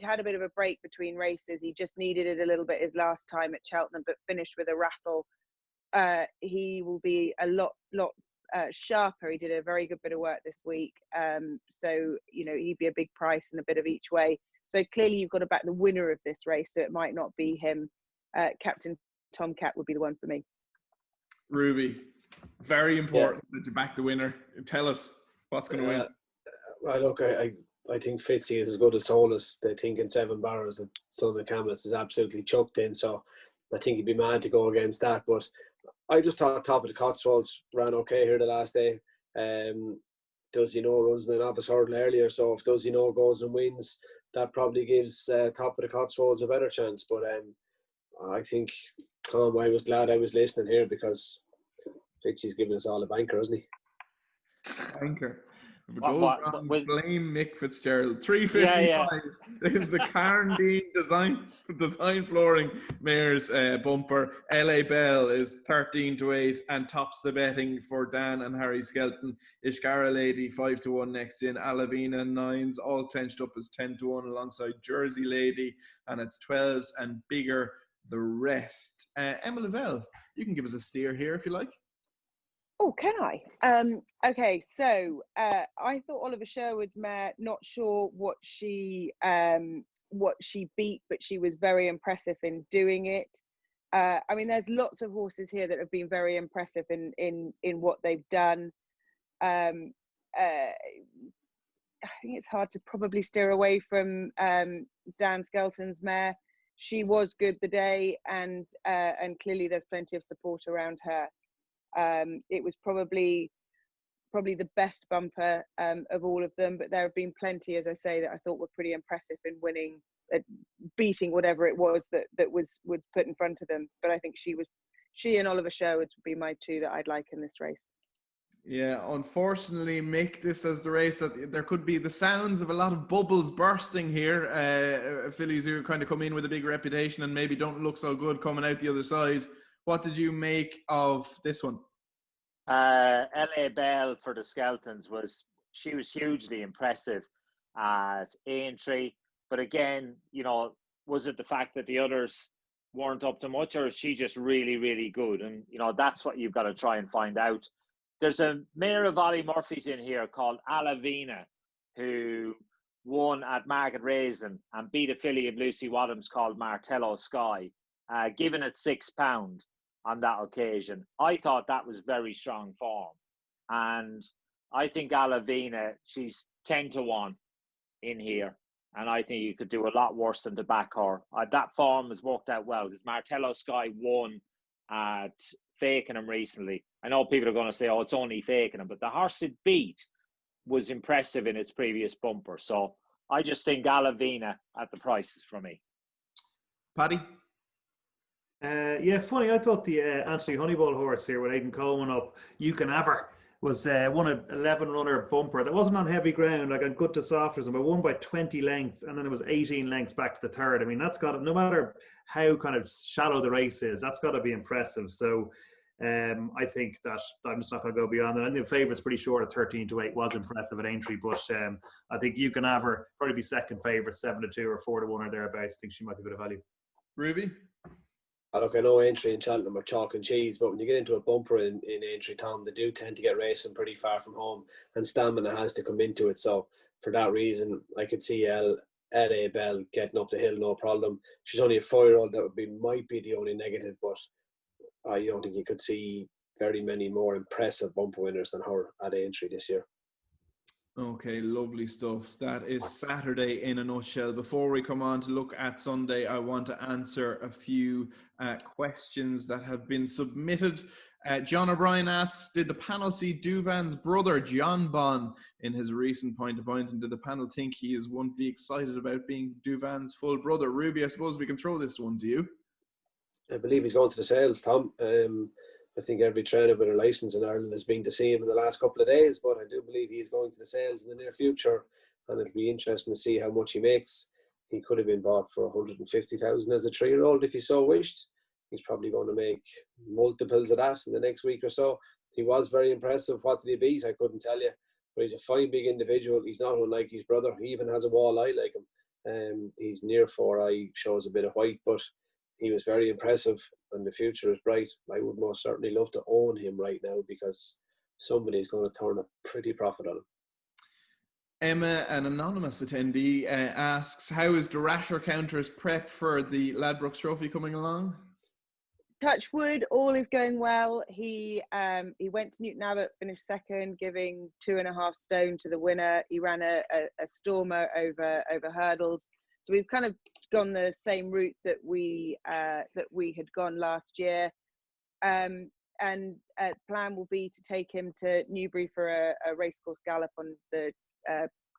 had a bit of a break between races. He just needed it a little bit his last time at Cheltenham, but finished with a rattle. He will be a lot sharper. He did a very good bit of work this week. So, he'd be a big price and a bit of each way. So clearly you've got to back the winner of this race. So it might not be him. Captain Tomcat would be the one for me. Ruby, very important to back the winner. Tell us what's going to win. Right, look, I think Fitzy is as good as told us. They think in 7 barrows that Son of Camas is absolutely chucked in. So I think he'd be mad to go against that. But I just thought Top of the Cotswolds ran okay here the last day. Does he know runs in an novice hurdle earlier? So if Does he know goes and wins, that probably gives Top of the Cotswolds a better chance. But I think, Tom, I was glad I was listening here because Fitzy's giving us all a banker, isn't he? Banker. Blame Mick Fitzgerald. 355 is the Carndine design flooring mares bumper. LA Bell is 13-8 and tops the betting for Dan and Harry Skelton. Ishkara Lady 5-1 next in. Alavina 9s all clenched up as 10-1 alongside Jersey Lady, and it's 12s and bigger the rest. Emma Lavelle, you can give us a steer here if you like. Oh, can I? Okay, so I thought Oliver Sherwood's mare, not sure what she beat, but she was very impressive in doing it. I mean, there's lots of horses here that have been very impressive in what they've done. I think it's hard to probably steer away from Dan Skelton's mare. She was good the day, and clearly there's plenty of support around her. It was probably the best bumper of all of them, but there have been plenty, as I say, that I thought were pretty impressive in winning, beating whatever it was that was put in front of them. But I think she and Oliver Sherwood would be my two that I'd like in this race. Yeah, unfortunately, Mick, this as the race that there could be the sounds of a lot of bubbles bursting here. Fillies who kind of come in with a big reputation and maybe don't look so good coming out the other side. What did you make of this one? LA Bell for the Skeltons was hugely impressive at Aintree. But again, was it the fact that the others weren't up to much, or is she just really, really good? And, that's what you've got to try and find out. There's a mare of Ollie Murphy's in here called Alavina, who won at Market Raisin and beat a filly of Lucy Wadham's called Martello Sky, given it £6 on that occasion. I thought that was very strong form. And I think Alavina, she's 10-1 in here. And I think you could do a lot worse than to back her. That form has worked out well because Martello Sky won at Fakenham recently. I know people are going to say, oh, it's only Fakenham, but the horse it beat was impressive in its previous bumper. So I just think Alavina at the prices for me. Paddy? Yeah, funny. I thought the Anthony Honeyball horse here with Aidan Coleman up, You Can Ever, was won an 11-runner bumper that wasn't on heavy ground, like on good to softers, but won by 20 lengths, and then it was 18 lengths back to the third. I mean, that's got to, no matter how kind of shallow the race is, that's got to be impressive. So I think that I'm just not going to go beyond that. I think the favourite's pretty short at 13-8 was impressive at Aintree, but I think You Can Have Her probably be second favourite, 7-2 or 4-1 or thereabouts. I think she might be a bit of value. Ruby? Look, I know Aintree and Cheltenham are chalk and cheese, but when you get into a bumper in Aintree, Tom, they do tend to get racing pretty far from home, and stamina has to come into it. So for that reason, I could see L.A. Bell getting up the hill, no problem. She's only a 4-year-old. That might be the only negative, but I don't think you could see very many more impressive bumper winners than her at Aintree this year. Okay, lovely stuff. That is Saturday in a nutshell. Before we come on to look at Sunday, I want to answer a few questions that have been submitted. John O'Brien asks, did the panel see Duvan's brother, John Bon, in his recent point-to-point, and did the panel think he is one to be excited about being Duvan's full brother? Ruby, I suppose we can throw this one to you. I believe he's going to the sales, Tom. I think every trainer with a licence in Ireland has been to see him in the last couple of days, but I do believe he is going to the sales in the near future, and it'll be interesting to see how much he makes. He could have been bought for 150,000 as a 3-year-old if he so wished. He's probably going to make multiples of that in the next week or so. He was very impressive. What did he beat? I couldn't tell you, but he's a fine big individual. He's not unlike his brother. He even has a wall eye like him. He's near 4 eye, shows a bit of white, but he was very impressive, and the future is bright. I would most certainly love to own him right now because somebody's going to turn a pretty profit on him. Emma, an anonymous attendee, asks, how is the Rasher Counters prep for the Ladbrokes Trophy coming along? Touch wood, all is going well. He went to Newton Abbot, finished second, giving 2.5 stone to the winner. He ran a stormer over hurdles. So we've kind of gone the same route that we had gone last year, and plan will be to take him to Newbury for a racecourse gallop on the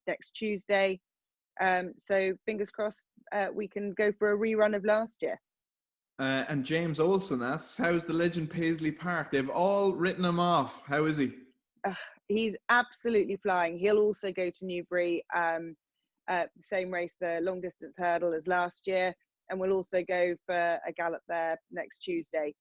next Tuesday. So fingers crossed we can go for a rerun of last year. And James Olson asks, how's the legend Paisley Park? They've all written him off. How is he? He's absolutely flying. He'll also go to Newbury. Same race, the long distance hurdle as last year, and we'll also go for a gallop there next Tuesday.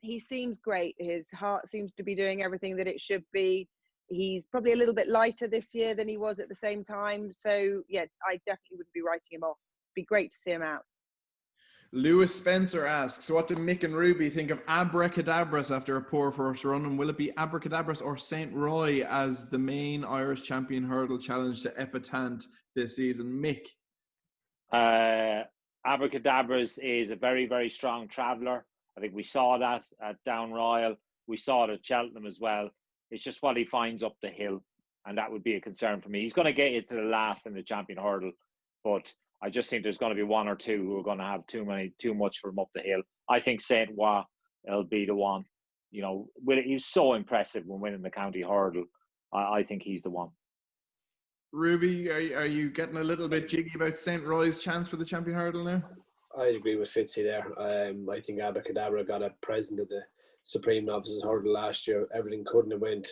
He seems great. His heart seems to be doing everything that it should be. He's probably a little bit lighter this year than he was at the same time. So yeah, I definitely wouldn't be writing him off. Be great to see him out. Lewis Spencer asks, what do Mick and Ruby think of Abracadabras after a poor first run? And will it be Abracadabras or St. Roy as the main Irish champion hurdle challenge to Epitant this season? Mick? Abracadabras is a very, very strong traveller. I think we saw that at Down Royal. We saw it at Cheltenham as well. It's just what he finds up the hill, and that would be a concern for me. He's going to get it to the last in the champion hurdle, but I just think there's going to be one or two who are going to have too much for him up the hill. I think Saint Wa will be the one. You know, he's so impressive when winning the county hurdle. I think he's the one. Ruby, are you getting a little bit jiggy about St. Roy's chance for the champion hurdle now? I agree with Fitzy there. I think Abracadabra got a present at the Supreme Novices hurdle last year. Everything couldn't have went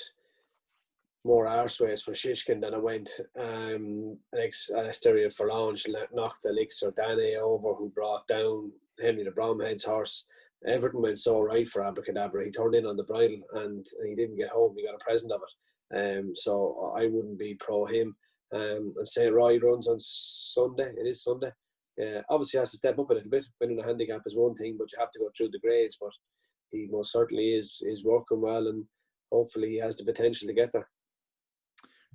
more arseways for Shishkin than it went. Anasteria Forlange knocked Elixir Dane over, who brought down Henry the Bromhead's horse. Everything went so right for Abracadabra. He turned in on the bridle and he didn't get home. He got a present of it. So I wouldn't be pro him. And St. Roy runs on Sunday. It is Sunday. Obviously has to step up a little bit. Winning a handicap is one thing, but you have to go through the grades. But he most certainly is working well, and hopefully he has the potential to get there.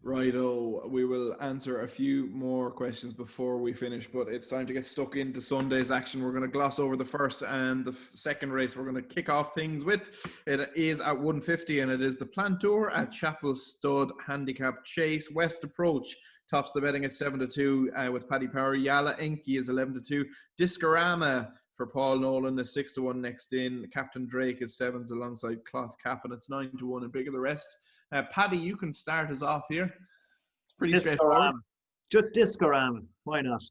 Righto, we will answer a few more questions before we finish, but it's time to get stuck into Sunday's action. We're going to gloss over the first and the second race we're going to kick off things with. It is at 150 and it is the Plantour at Chapel Stud Handicap Chase. West Approach tops the betting at 7-2 with Paddy Power. Yala Enki is 11-2. Discorama for Paul Nolan is 6-1 next in. Captain Drake is 7s alongside Cloth Cap, and it's 9-1 and bigger the rest. Paddy, you can start us off here. It's pretty straightforward. Just Discorama. Why not?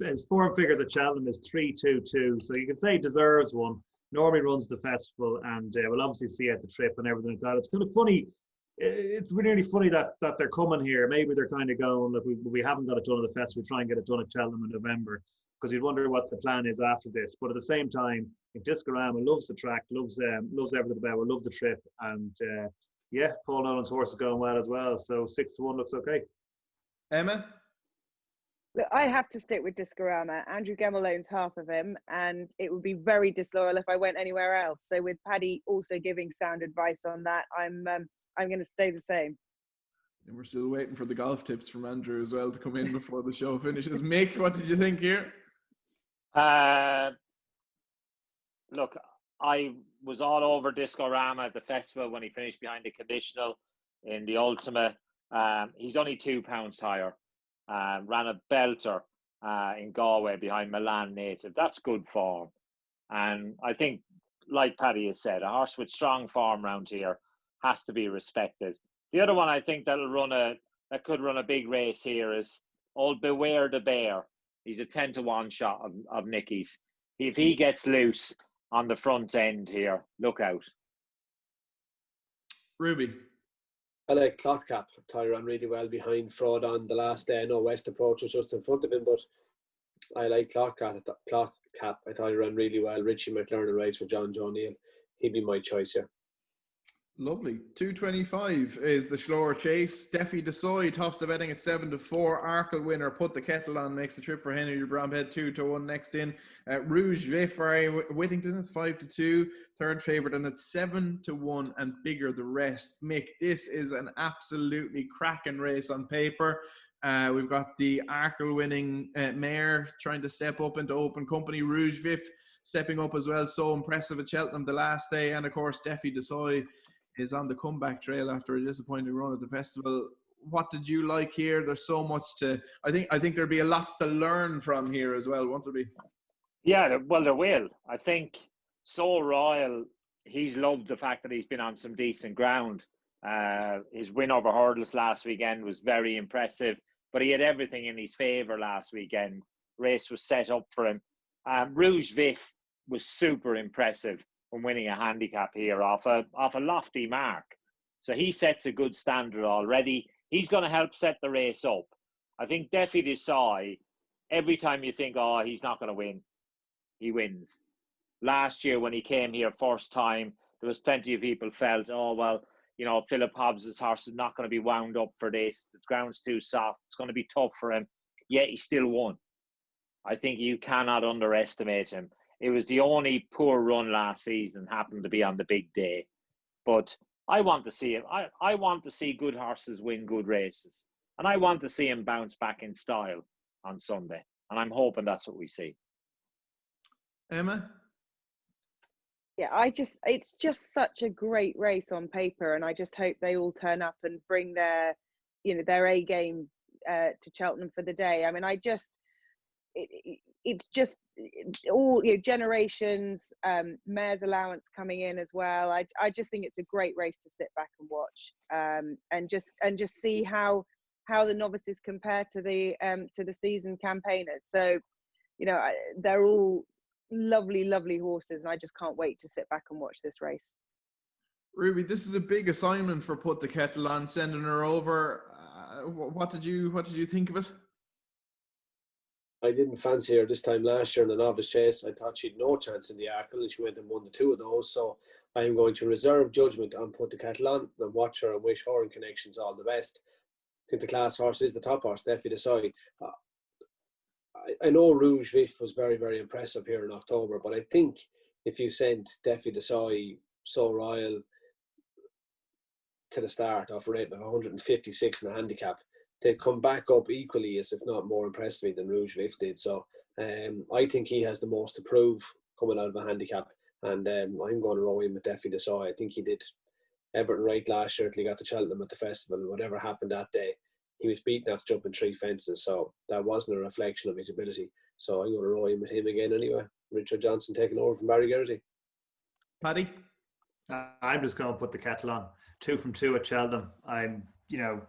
His form figures at Cheltenham is 3-2-2, so you can say deserves one. Normally runs the festival, and we'll obviously see at the trip and everything like that. It's kind of funny. It's really funny that they're coming here. Maybe they're kind of going, look, we haven't got it done at the festival. Try and get it done at Cheltenham in November, because you'd wonder what the plan is after this. But at the same time, Discorama loves the track, loves everything about it, loves the trip, and yeah, Paul Nolan's horse is going well as well. So 6-1 looks okay. Emma? Look, I have to stick with Discorama. Andrew Gemmell owns half of him, and it would be very disloyal if I went anywhere else. So with Paddy also giving sound advice on that, I'm going to stay the same. And we're still waiting for the golf tips from Andrew as well to come in before the show finishes. Mick, what did you think here? Look, I was all over Discorama at the festival when he finished behind the conditional in the Ultima. He's only £2 higher. Ran a belter in Galway behind Milan Native. That's good form. And I think, like Paddy has said, a horse with strong form round here has to be respected. The other one I think that could run a big race here is old Beware the Bear. He's a 10-1 shot of Nicky's. If he gets loose on the front end here, look out. Ruby? I like Cloth Cap. I thought he ran really well behind Fraud on the last day. I know West Approach was just in front of him, but I like Cloth Cap. I thought he ran really well. Richie McLaren rides for John O'Neill. He'd be my choice here. Lovely. 225 is the Schloer Chase. Steffi DeSoy tops the betting at 7-4. Arkle winner, Put the Kettle On, makes the trip for Henry Bromhead. 2-1 next in. Rouge Vif, Whittington is 5-2. Third favourite, and it's 7-1 and bigger the rest. Mick, this is an absolutely cracking race on paper. We've got the Arkle winning mare trying to step up into open company. Rouge Vif stepping up as well. So impressive at Cheltenham the last day. And of course, Steffi DeSoy is on the comeback trail after a disappointing run at the festival. What did you like here? There's so much to... I think there'll be a lot to learn from here as well, won't there be? Yeah, well, there will. I think So Royal, he's loved the fact that he's been on some decent ground. His win over hurdles last weekend was very impressive, but he had everything in his favour last weekend. Race was set up for him. Rouge Vif was super impressive from winning a handicap here off a lofty mark. So he sets a good standard already. He's going to help set the race up. I think Defi Desai, every time you think, oh, he's not going to win, he wins. Last year when he came here first time, there was plenty of people felt, oh, well, you know, Philip Hobbs's horse is not going to be wound up for this. The ground's too soft. It's going to be tough for him. Yet he still won. I think you cannot underestimate him. It was the only poor run last season, happened to be on the big day. But I want to see him. I want to see good horses win good races. And I want to see him bounce back in style on Sunday. And I'm hoping that's what we see. Emma? Yeah, it's just such a great race on paper. And I just hope they all turn up and bring their A game to Cheltenham for the day. I mean, it's just all generations, mare's allowance coming in as well. I just think it's a great race to sit back and watch, and just see how the novices compare to the seasoned campaigners. So, they're all lovely horses, and I just can't wait to sit back and watch this race. Ruby, this is a big assignment for Put the Kettle On, sending her over. What did you think of it? I didn't fancy her this time last year in the novice chase. I thought she'd no chance in the Arkle, and she went and won the two of those. So I am going to reserve judgment on Put the Kettle On and watch her and wish her and Connections all the best. I think the class horse is the top horse, Steffi Desai. I know Rouge Vif was very, very impressive here in October, but I think if you sent Steffi Desai, So Royal, to the start off a rate of 156 in a handicap. They'd come back up equally, as if not more impressively than Rouge Vif did. So I think he has the most to prove coming out of a handicap. And I'm going to row him with Defi Desai. I think he did Everton right last year till he got to Cheltenham at the festival. And whatever happened that day, he was beaten after jumping 3 fences. So that wasn't a reflection of his ability. So I'm going to row him with him again anyway. Richard Johnson taking over from Barry Geraghty. Paddy? I'm just going to put the kettle on. 2 from 2 at Cheltenham. I'm,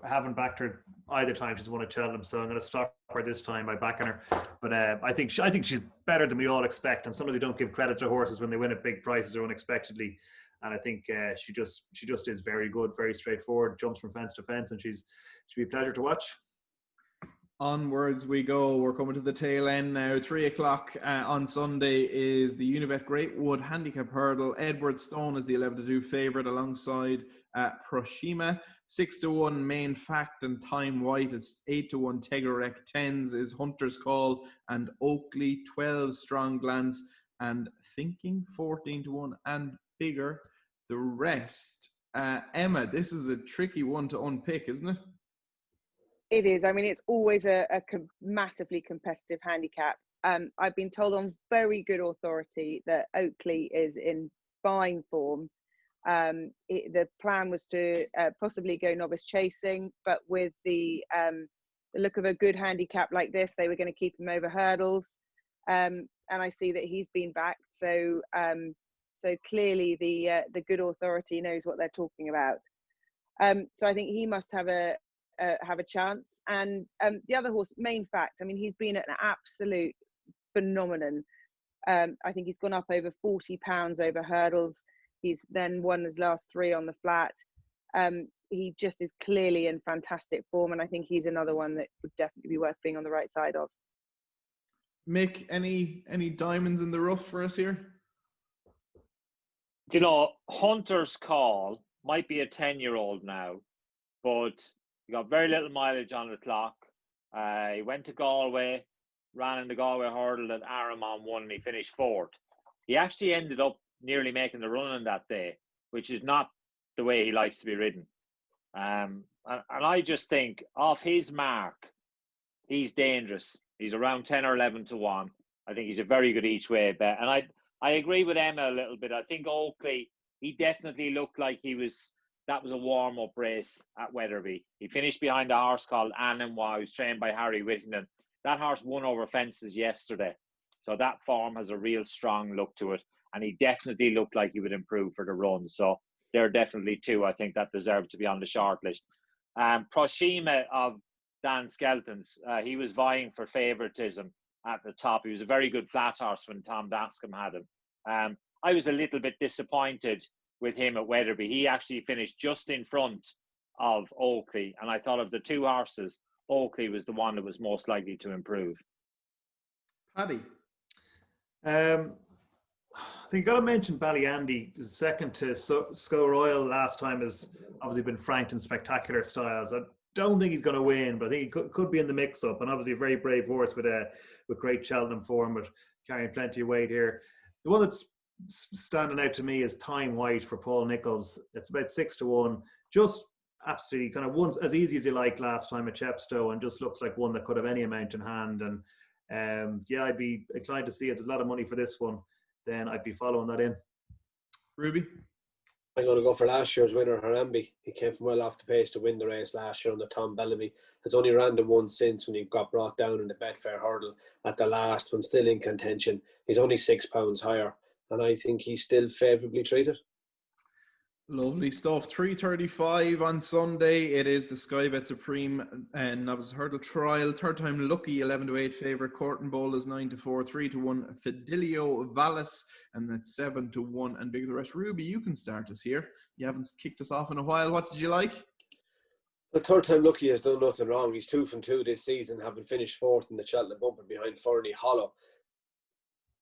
haven't backed her either time she's won at Cheltenham, so I'm going to stop her this time by backing her. But I think she's better than we all expect, and sometimes they don't give credit to horses when they win at big prices or unexpectedly. And I think she just is very good, very straightforward, jumps from fence to fence, and she'll be a pleasure to watch. Onwards we go. We're coming to the tail end now. 3 o'clock on Sunday is the Unibet Greatwood Handicap Hurdle. Edward Stone is the 11-2 favourite alongside Proshima. 6-1 Main Fact and Time White. It's 8-1 Tegarek. 10s is Hunter's Call and Oakley. 12 Strong Glance and Thinking. 14-1 and Bigger. The rest. Emma, this is a tricky one to unpick, isn't it? It is. I mean, it's always a massively competitive handicap. I've been told on very good authority that Oakley is in fine form. The plan was to possibly go novice chasing, but with the look of a good handicap like this, they were going to keep him over hurdles. And I see that he's been backed. So clearly the good authority knows what they're talking about. So I think he must have a chance. And the other horse, Main Fact, I mean, he's been an absolute phenomenon. I think he's gone up over 40 pounds over hurdles. He's then won his last 3 on the flat. He just is clearly in fantastic form, and I think he's another one that would definitely be worth being on the right side of. Mick, any diamonds in the rough for us here? Hunter's Call might be a 10-year-old now, but he got very little mileage on the clock. He went to Galway, ran in the Galway hurdle that Aramon won, and he finished 4th. He actually ended up nearly making the run on that day, which is not the way he likes to be ridden. And I just think, off his mark, he's dangerous. He's around 10 or 11-1. I think he's a very good each way bet. And I agree with Emma a little bit. I think Oakley, he definitely looked like that was a warm-up race at Wetherby. He finished behind a horse called Anenwa, who's trained by Harry Whittington. That horse won over fences yesterday. So that form has a real strong look to it. And he definitely looked like he would improve for the run. So there are definitely 2, I think, that deserve to be on the short list. Proshima of Dan Skelton's, he was vying for favouritism at the top. He was a very good flat horse when Tom Bascombe had him. I was a little bit disappointed with him at Wetherby. He actually finished just in front of Oakley, and I thought of the 2 horses, Oakley was the one that was most likely to improve. Paddy? I think you got to mention Ballyandy, second to Sco Royal last time, has obviously been franked in spectacular styles. I don't think he's going to win, but I think he could be in the mix-up, and obviously a very brave horse with great Cheltenham form, but carrying plenty of weight here. The one that's standing out to me is Time White for Paul Nicholls. It's about 6-1. Just absolutely kind of one as easy as you like last time at Chepstow, and just looks like one that could have any amount in hand. And I'd be inclined to see it. There's a lot of money for this one. Then I'd be following that in. Ruby? I'm going to go for last year's winner, Harambe. He came from well off the pace to win the race last year under Tom Bellamy. Has only ran the one since, when he got brought down in the Betfair hurdle at the last, when still in contention. He's only £6 higher, and I think he's still favourably treated. Lovely stuff. 3:35 on Sunday. It is the Sky Bet Supreme and Novice Hurdle Trial. 3rd time lucky, 11-8 favourite. Corton Bowl is 9-4, 3-1 Fidelio Vallis, and that's 7-1 and bigger the rest. Ruby, you can start us here. You haven't kicked us off in a while. What did you like? The 3rd time lucky has done nothing wrong. He's 2 from 2 this season, having finished 4th in the Cheltenham Bumper behind Fernie Hollow.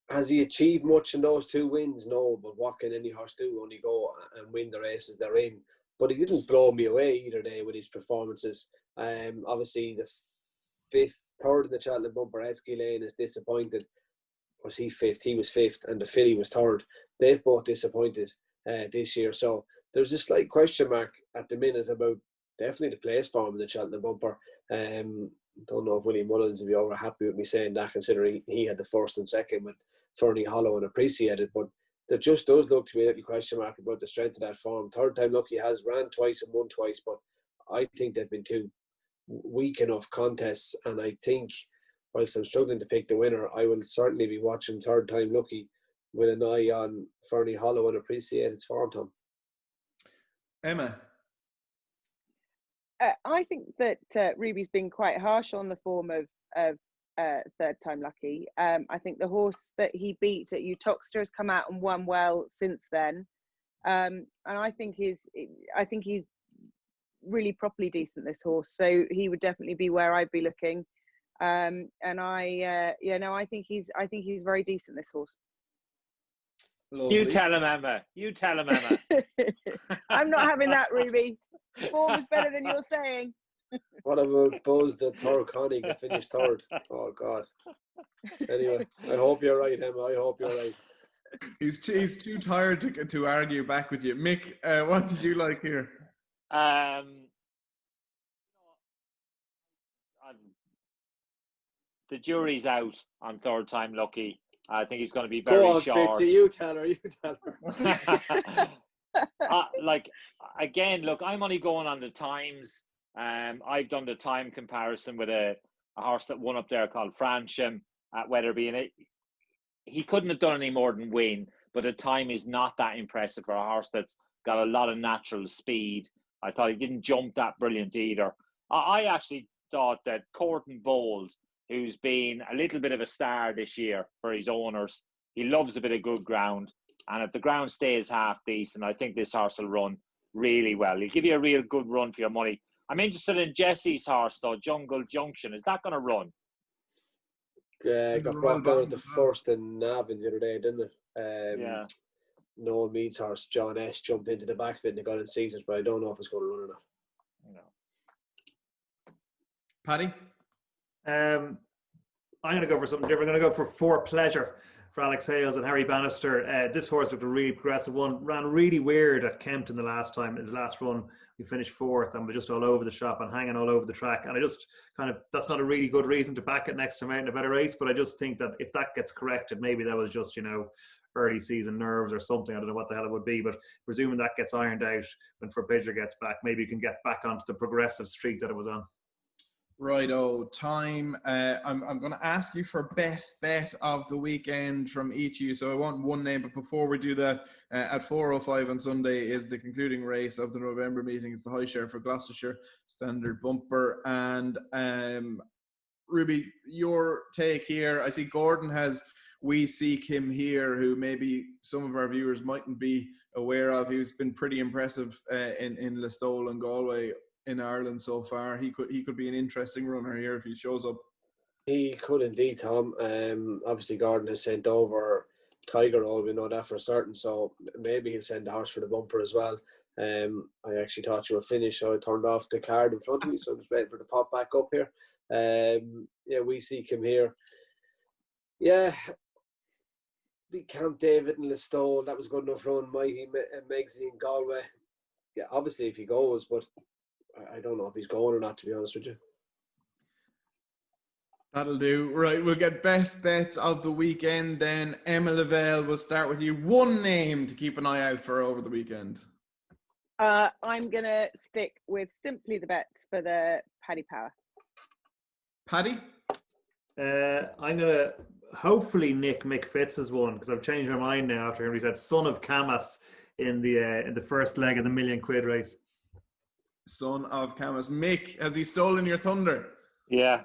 Has he achieved much in those 2 wins? No, but what can any horse do? Only go and win the races they're in. But he didn't blow me away either day with his performances. Obviously, the 3rd in the Cheltenham Bumper, Esky Lane, is disappointed. Was he 5th? He was 5th, and the filly was 3rd. They've both disappointed this year. So there's a slight question mark at the minute about definitely the place for him in the Cheltenham bumper. Don't know if Willie Mullins will be over happy with me saying that, considering he had the first and second with Fernie Hollow and appreciated. But there just does look to be a little question mark about the strength of that form. Third time lucky, has ran twice and won twice, but I think they've been two weak enough contests, and I think whilst I'm struggling to pick the winner, I will certainly be watching Third Time Lucky with an eye on Fernie Hollow and appreciate its form, Tom. Emma? I think that Ruby's been quite harsh on the form of Third Time Lucky. I think the horse that he beat at Utoxeter has come out and won well since then, and I think he's really properly decent, this horse. So he would definitely be where I'd be looking. And I think he's very decent, this horse. Lovely. You tell him, Emma. You tell him, Emma. I'm not having that, Ruby. Form is better than you're saying. What about Buzz the third Connie that finished third? Oh God. Anyway, I hope you're right, Emma. I hope you're right. He's too tired to argue back with you. Mick, what did you like here? The jury's out on Third Time Lucky. I think he's going to be very Go on, short. Fitzy, you tell her. Again, look, I'm only going on the times. I've done the time comparison with a horse that won up there called Fransham at Wetherby, and he couldn't have done any more than win, but the time is not that impressive for a horse that's got a lot of natural speed. I thought he didn't jump that brilliant either. I actually thought that Courtney Bold, who's been a little bit of a star this year for his owners, he loves a bit of good ground. And if the ground stays half decent, I think this horse will run really well. He'll give you a real good run for your money. I'm interested in Jesse's horse, though, Jungle Junction. Is that going to run? Got brought down at the first in Navan the other day, didn't it? Yeah. Noel Mead's horse, John S, jumped into the back of it and they got it seated, but I don't know if it's going to run or not. No. Paddy? I'm going to go for something different. I'm going to go for For Pleasure for Alex Hales and Harry Bannister. This horse looked a really progressive one. Ran really weird at Kempton the last time. His last run, we finished fourth and was just all over the shop and hanging all over the track. And I just that's not a really good reason to back it next time out in a better race. But I just think that if that gets corrected, maybe that was just, early season nerves or something. I don't know what the hell it would be, but presuming that gets ironed out when For Pleasure gets back, maybe you can get back onto the progressive streak that it was on. Righto, time. I'm going to ask you for best bet of the weekend from each of you. So I want one name, but before we do that, at 4:05 on Sunday is the concluding race of the November meeting. It's the High Share for Gloucestershire Standard Bumper. And Ruby, your take here. I see Gordon has We Seek Him Here, who maybe some of our viewers mightn't be aware of. He's been pretty impressive in Listowel and Galway in Ireland so far. He could be an interesting runner here if he shows up. He could indeed, Tom. Obviously Gordon has sent over Tiger Roll, we know that for certain, so maybe he'll send the horse for the bumper as well. I actually thought you were finished, so I turned off the card in front of me, so I'm just waiting for the pop back up here. We Seek Him Here. Yeah, beat Camp David and Listowel, that was good enough run. Mighty Megsy in Galway. Yeah, obviously if he goes, but I don't know if he's going or not, to be honest with you. That'll do. Right, we'll get best bets of the weekend then. Emma Lavelle, we'll start with you. One name to keep an eye out for over the weekend. I'm going to stick with simply the bets for the Paddy Power. Paddy? I'm going to hopefully nick Mick Fitz's one, because I've changed my mind now after him. He said Son of Camas in the first leg of the £1 million race. Son of Camas. Mick, has he stolen your thunder? Yeah.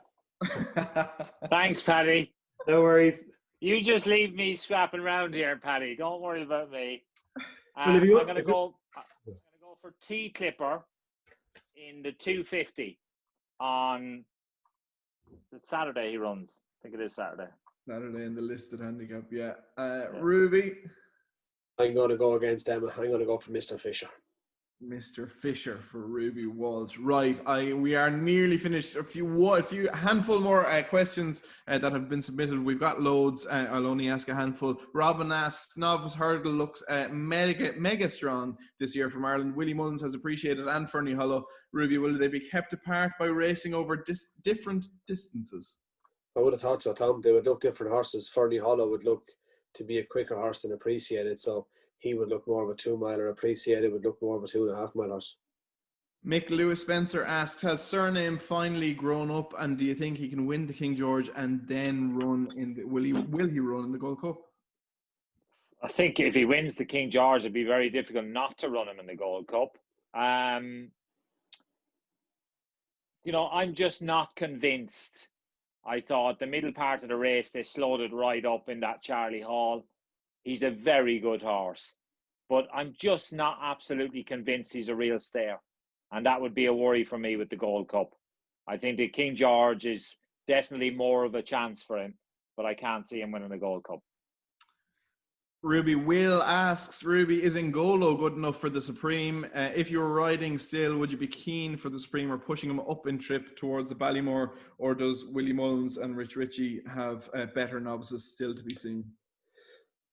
Thanks, Paddy. No worries. You just leave me scrapping around here, Paddy. Don't worry about me. Well, I'm going to go for T Clipper in the 250 on Saturday. He runs. I think it is Saturday. Saturday in the listed handicap, yeah. Ruby? I'm going to go against Emma. I'm going to go for Mr. Fisher. Mr. Fisher for Ruby Walsh. Right, we are nearly finished. A few handful more questions that have been submitted. We've got loads. I'll only ask a handful. Robin asks, novice hurdle looks mega strong this year from Ireland. Willie Mullins has appreciated, and Fernie Hollow. Ruby, will they be kept apart by racing over different distances? I would have thought so, Tom. They would look different horses. Fernie Hollow would look to be a quicker horse than Appreciated, so he would look more of a 2 miler. Appreciated would look more of a 2.5 mile horse. Mick Lewis Spencer asks, has Surname finally grown up, and do you think he can win the King George and then run in will he run in the Gold Cup? I think if he wins the King George, it'd be very difficult not to run him in the Gold Cup. I'm just not convinced. I thought the middle part of the race, they slowed it right up in that Charlie Hall. He's a very good horse, but I'm just not absolutely convinced he's a real stayer. And that would be a worry for me with the Gold Cup. I think the King George is definitely more of a chance for him, but I can't see him winning the Gold Cup. Ruby Will asks, Ruby, is Ngolo good enough for the Supreme? If you were riding still, would you be keen for the Supreme or pushing him up in trip towards the Ballymore, or does Willie Mullins and Rich Ritchie have better novices still to be seen?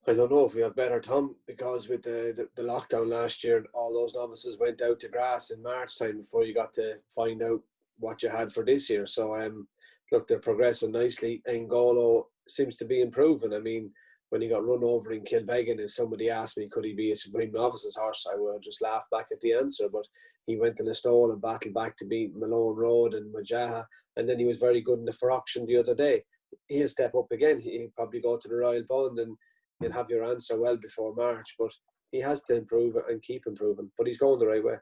I don't know if we have better, Tom, because with the lockdown last year, all those novices went out to grass in March time before you got to find out what you had for this year. So, look, they're progressing nicely. Ngolo seems to be improving. I mean, when he got run over in Kilbeggan, if somebody asked me, could he be a Supreme Novices horse, I would have just laughed back at the answer. But he went in a stall and battled back to beat Malone Road and Majaha, and then he was very good in the for auction the other day. He'll step up again. He'll probably go to the Royal Bond and you'll have your answer well before March, but he has to improve and keep improving, but he's going the right way.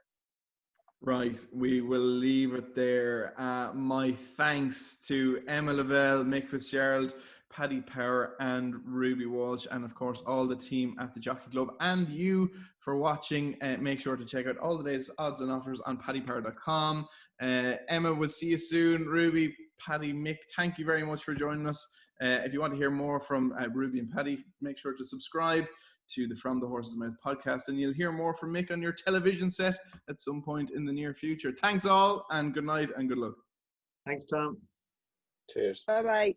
Right, we will leave it there. My thanks to Emma Lavelle, Mick Fitzgerald, Paddy Power and Ruby Walsh, and of course all the team at the Jockey Club, and you for watching. Make sure to check out all the day's odds and offers on paddypower.com. Emma, we'll see you soon. Ruby, Paddy, Mick, thank you very much for joining us. If you want to hear more from Ruby and Paddy, make sure to subscribe to the From the Horse's Mouth podcast, and you'll hear more from Mick on your television set at some point in the near future. Thanks all, and good night and good luck. Thanks, Tom. Cheers. Bye-bye.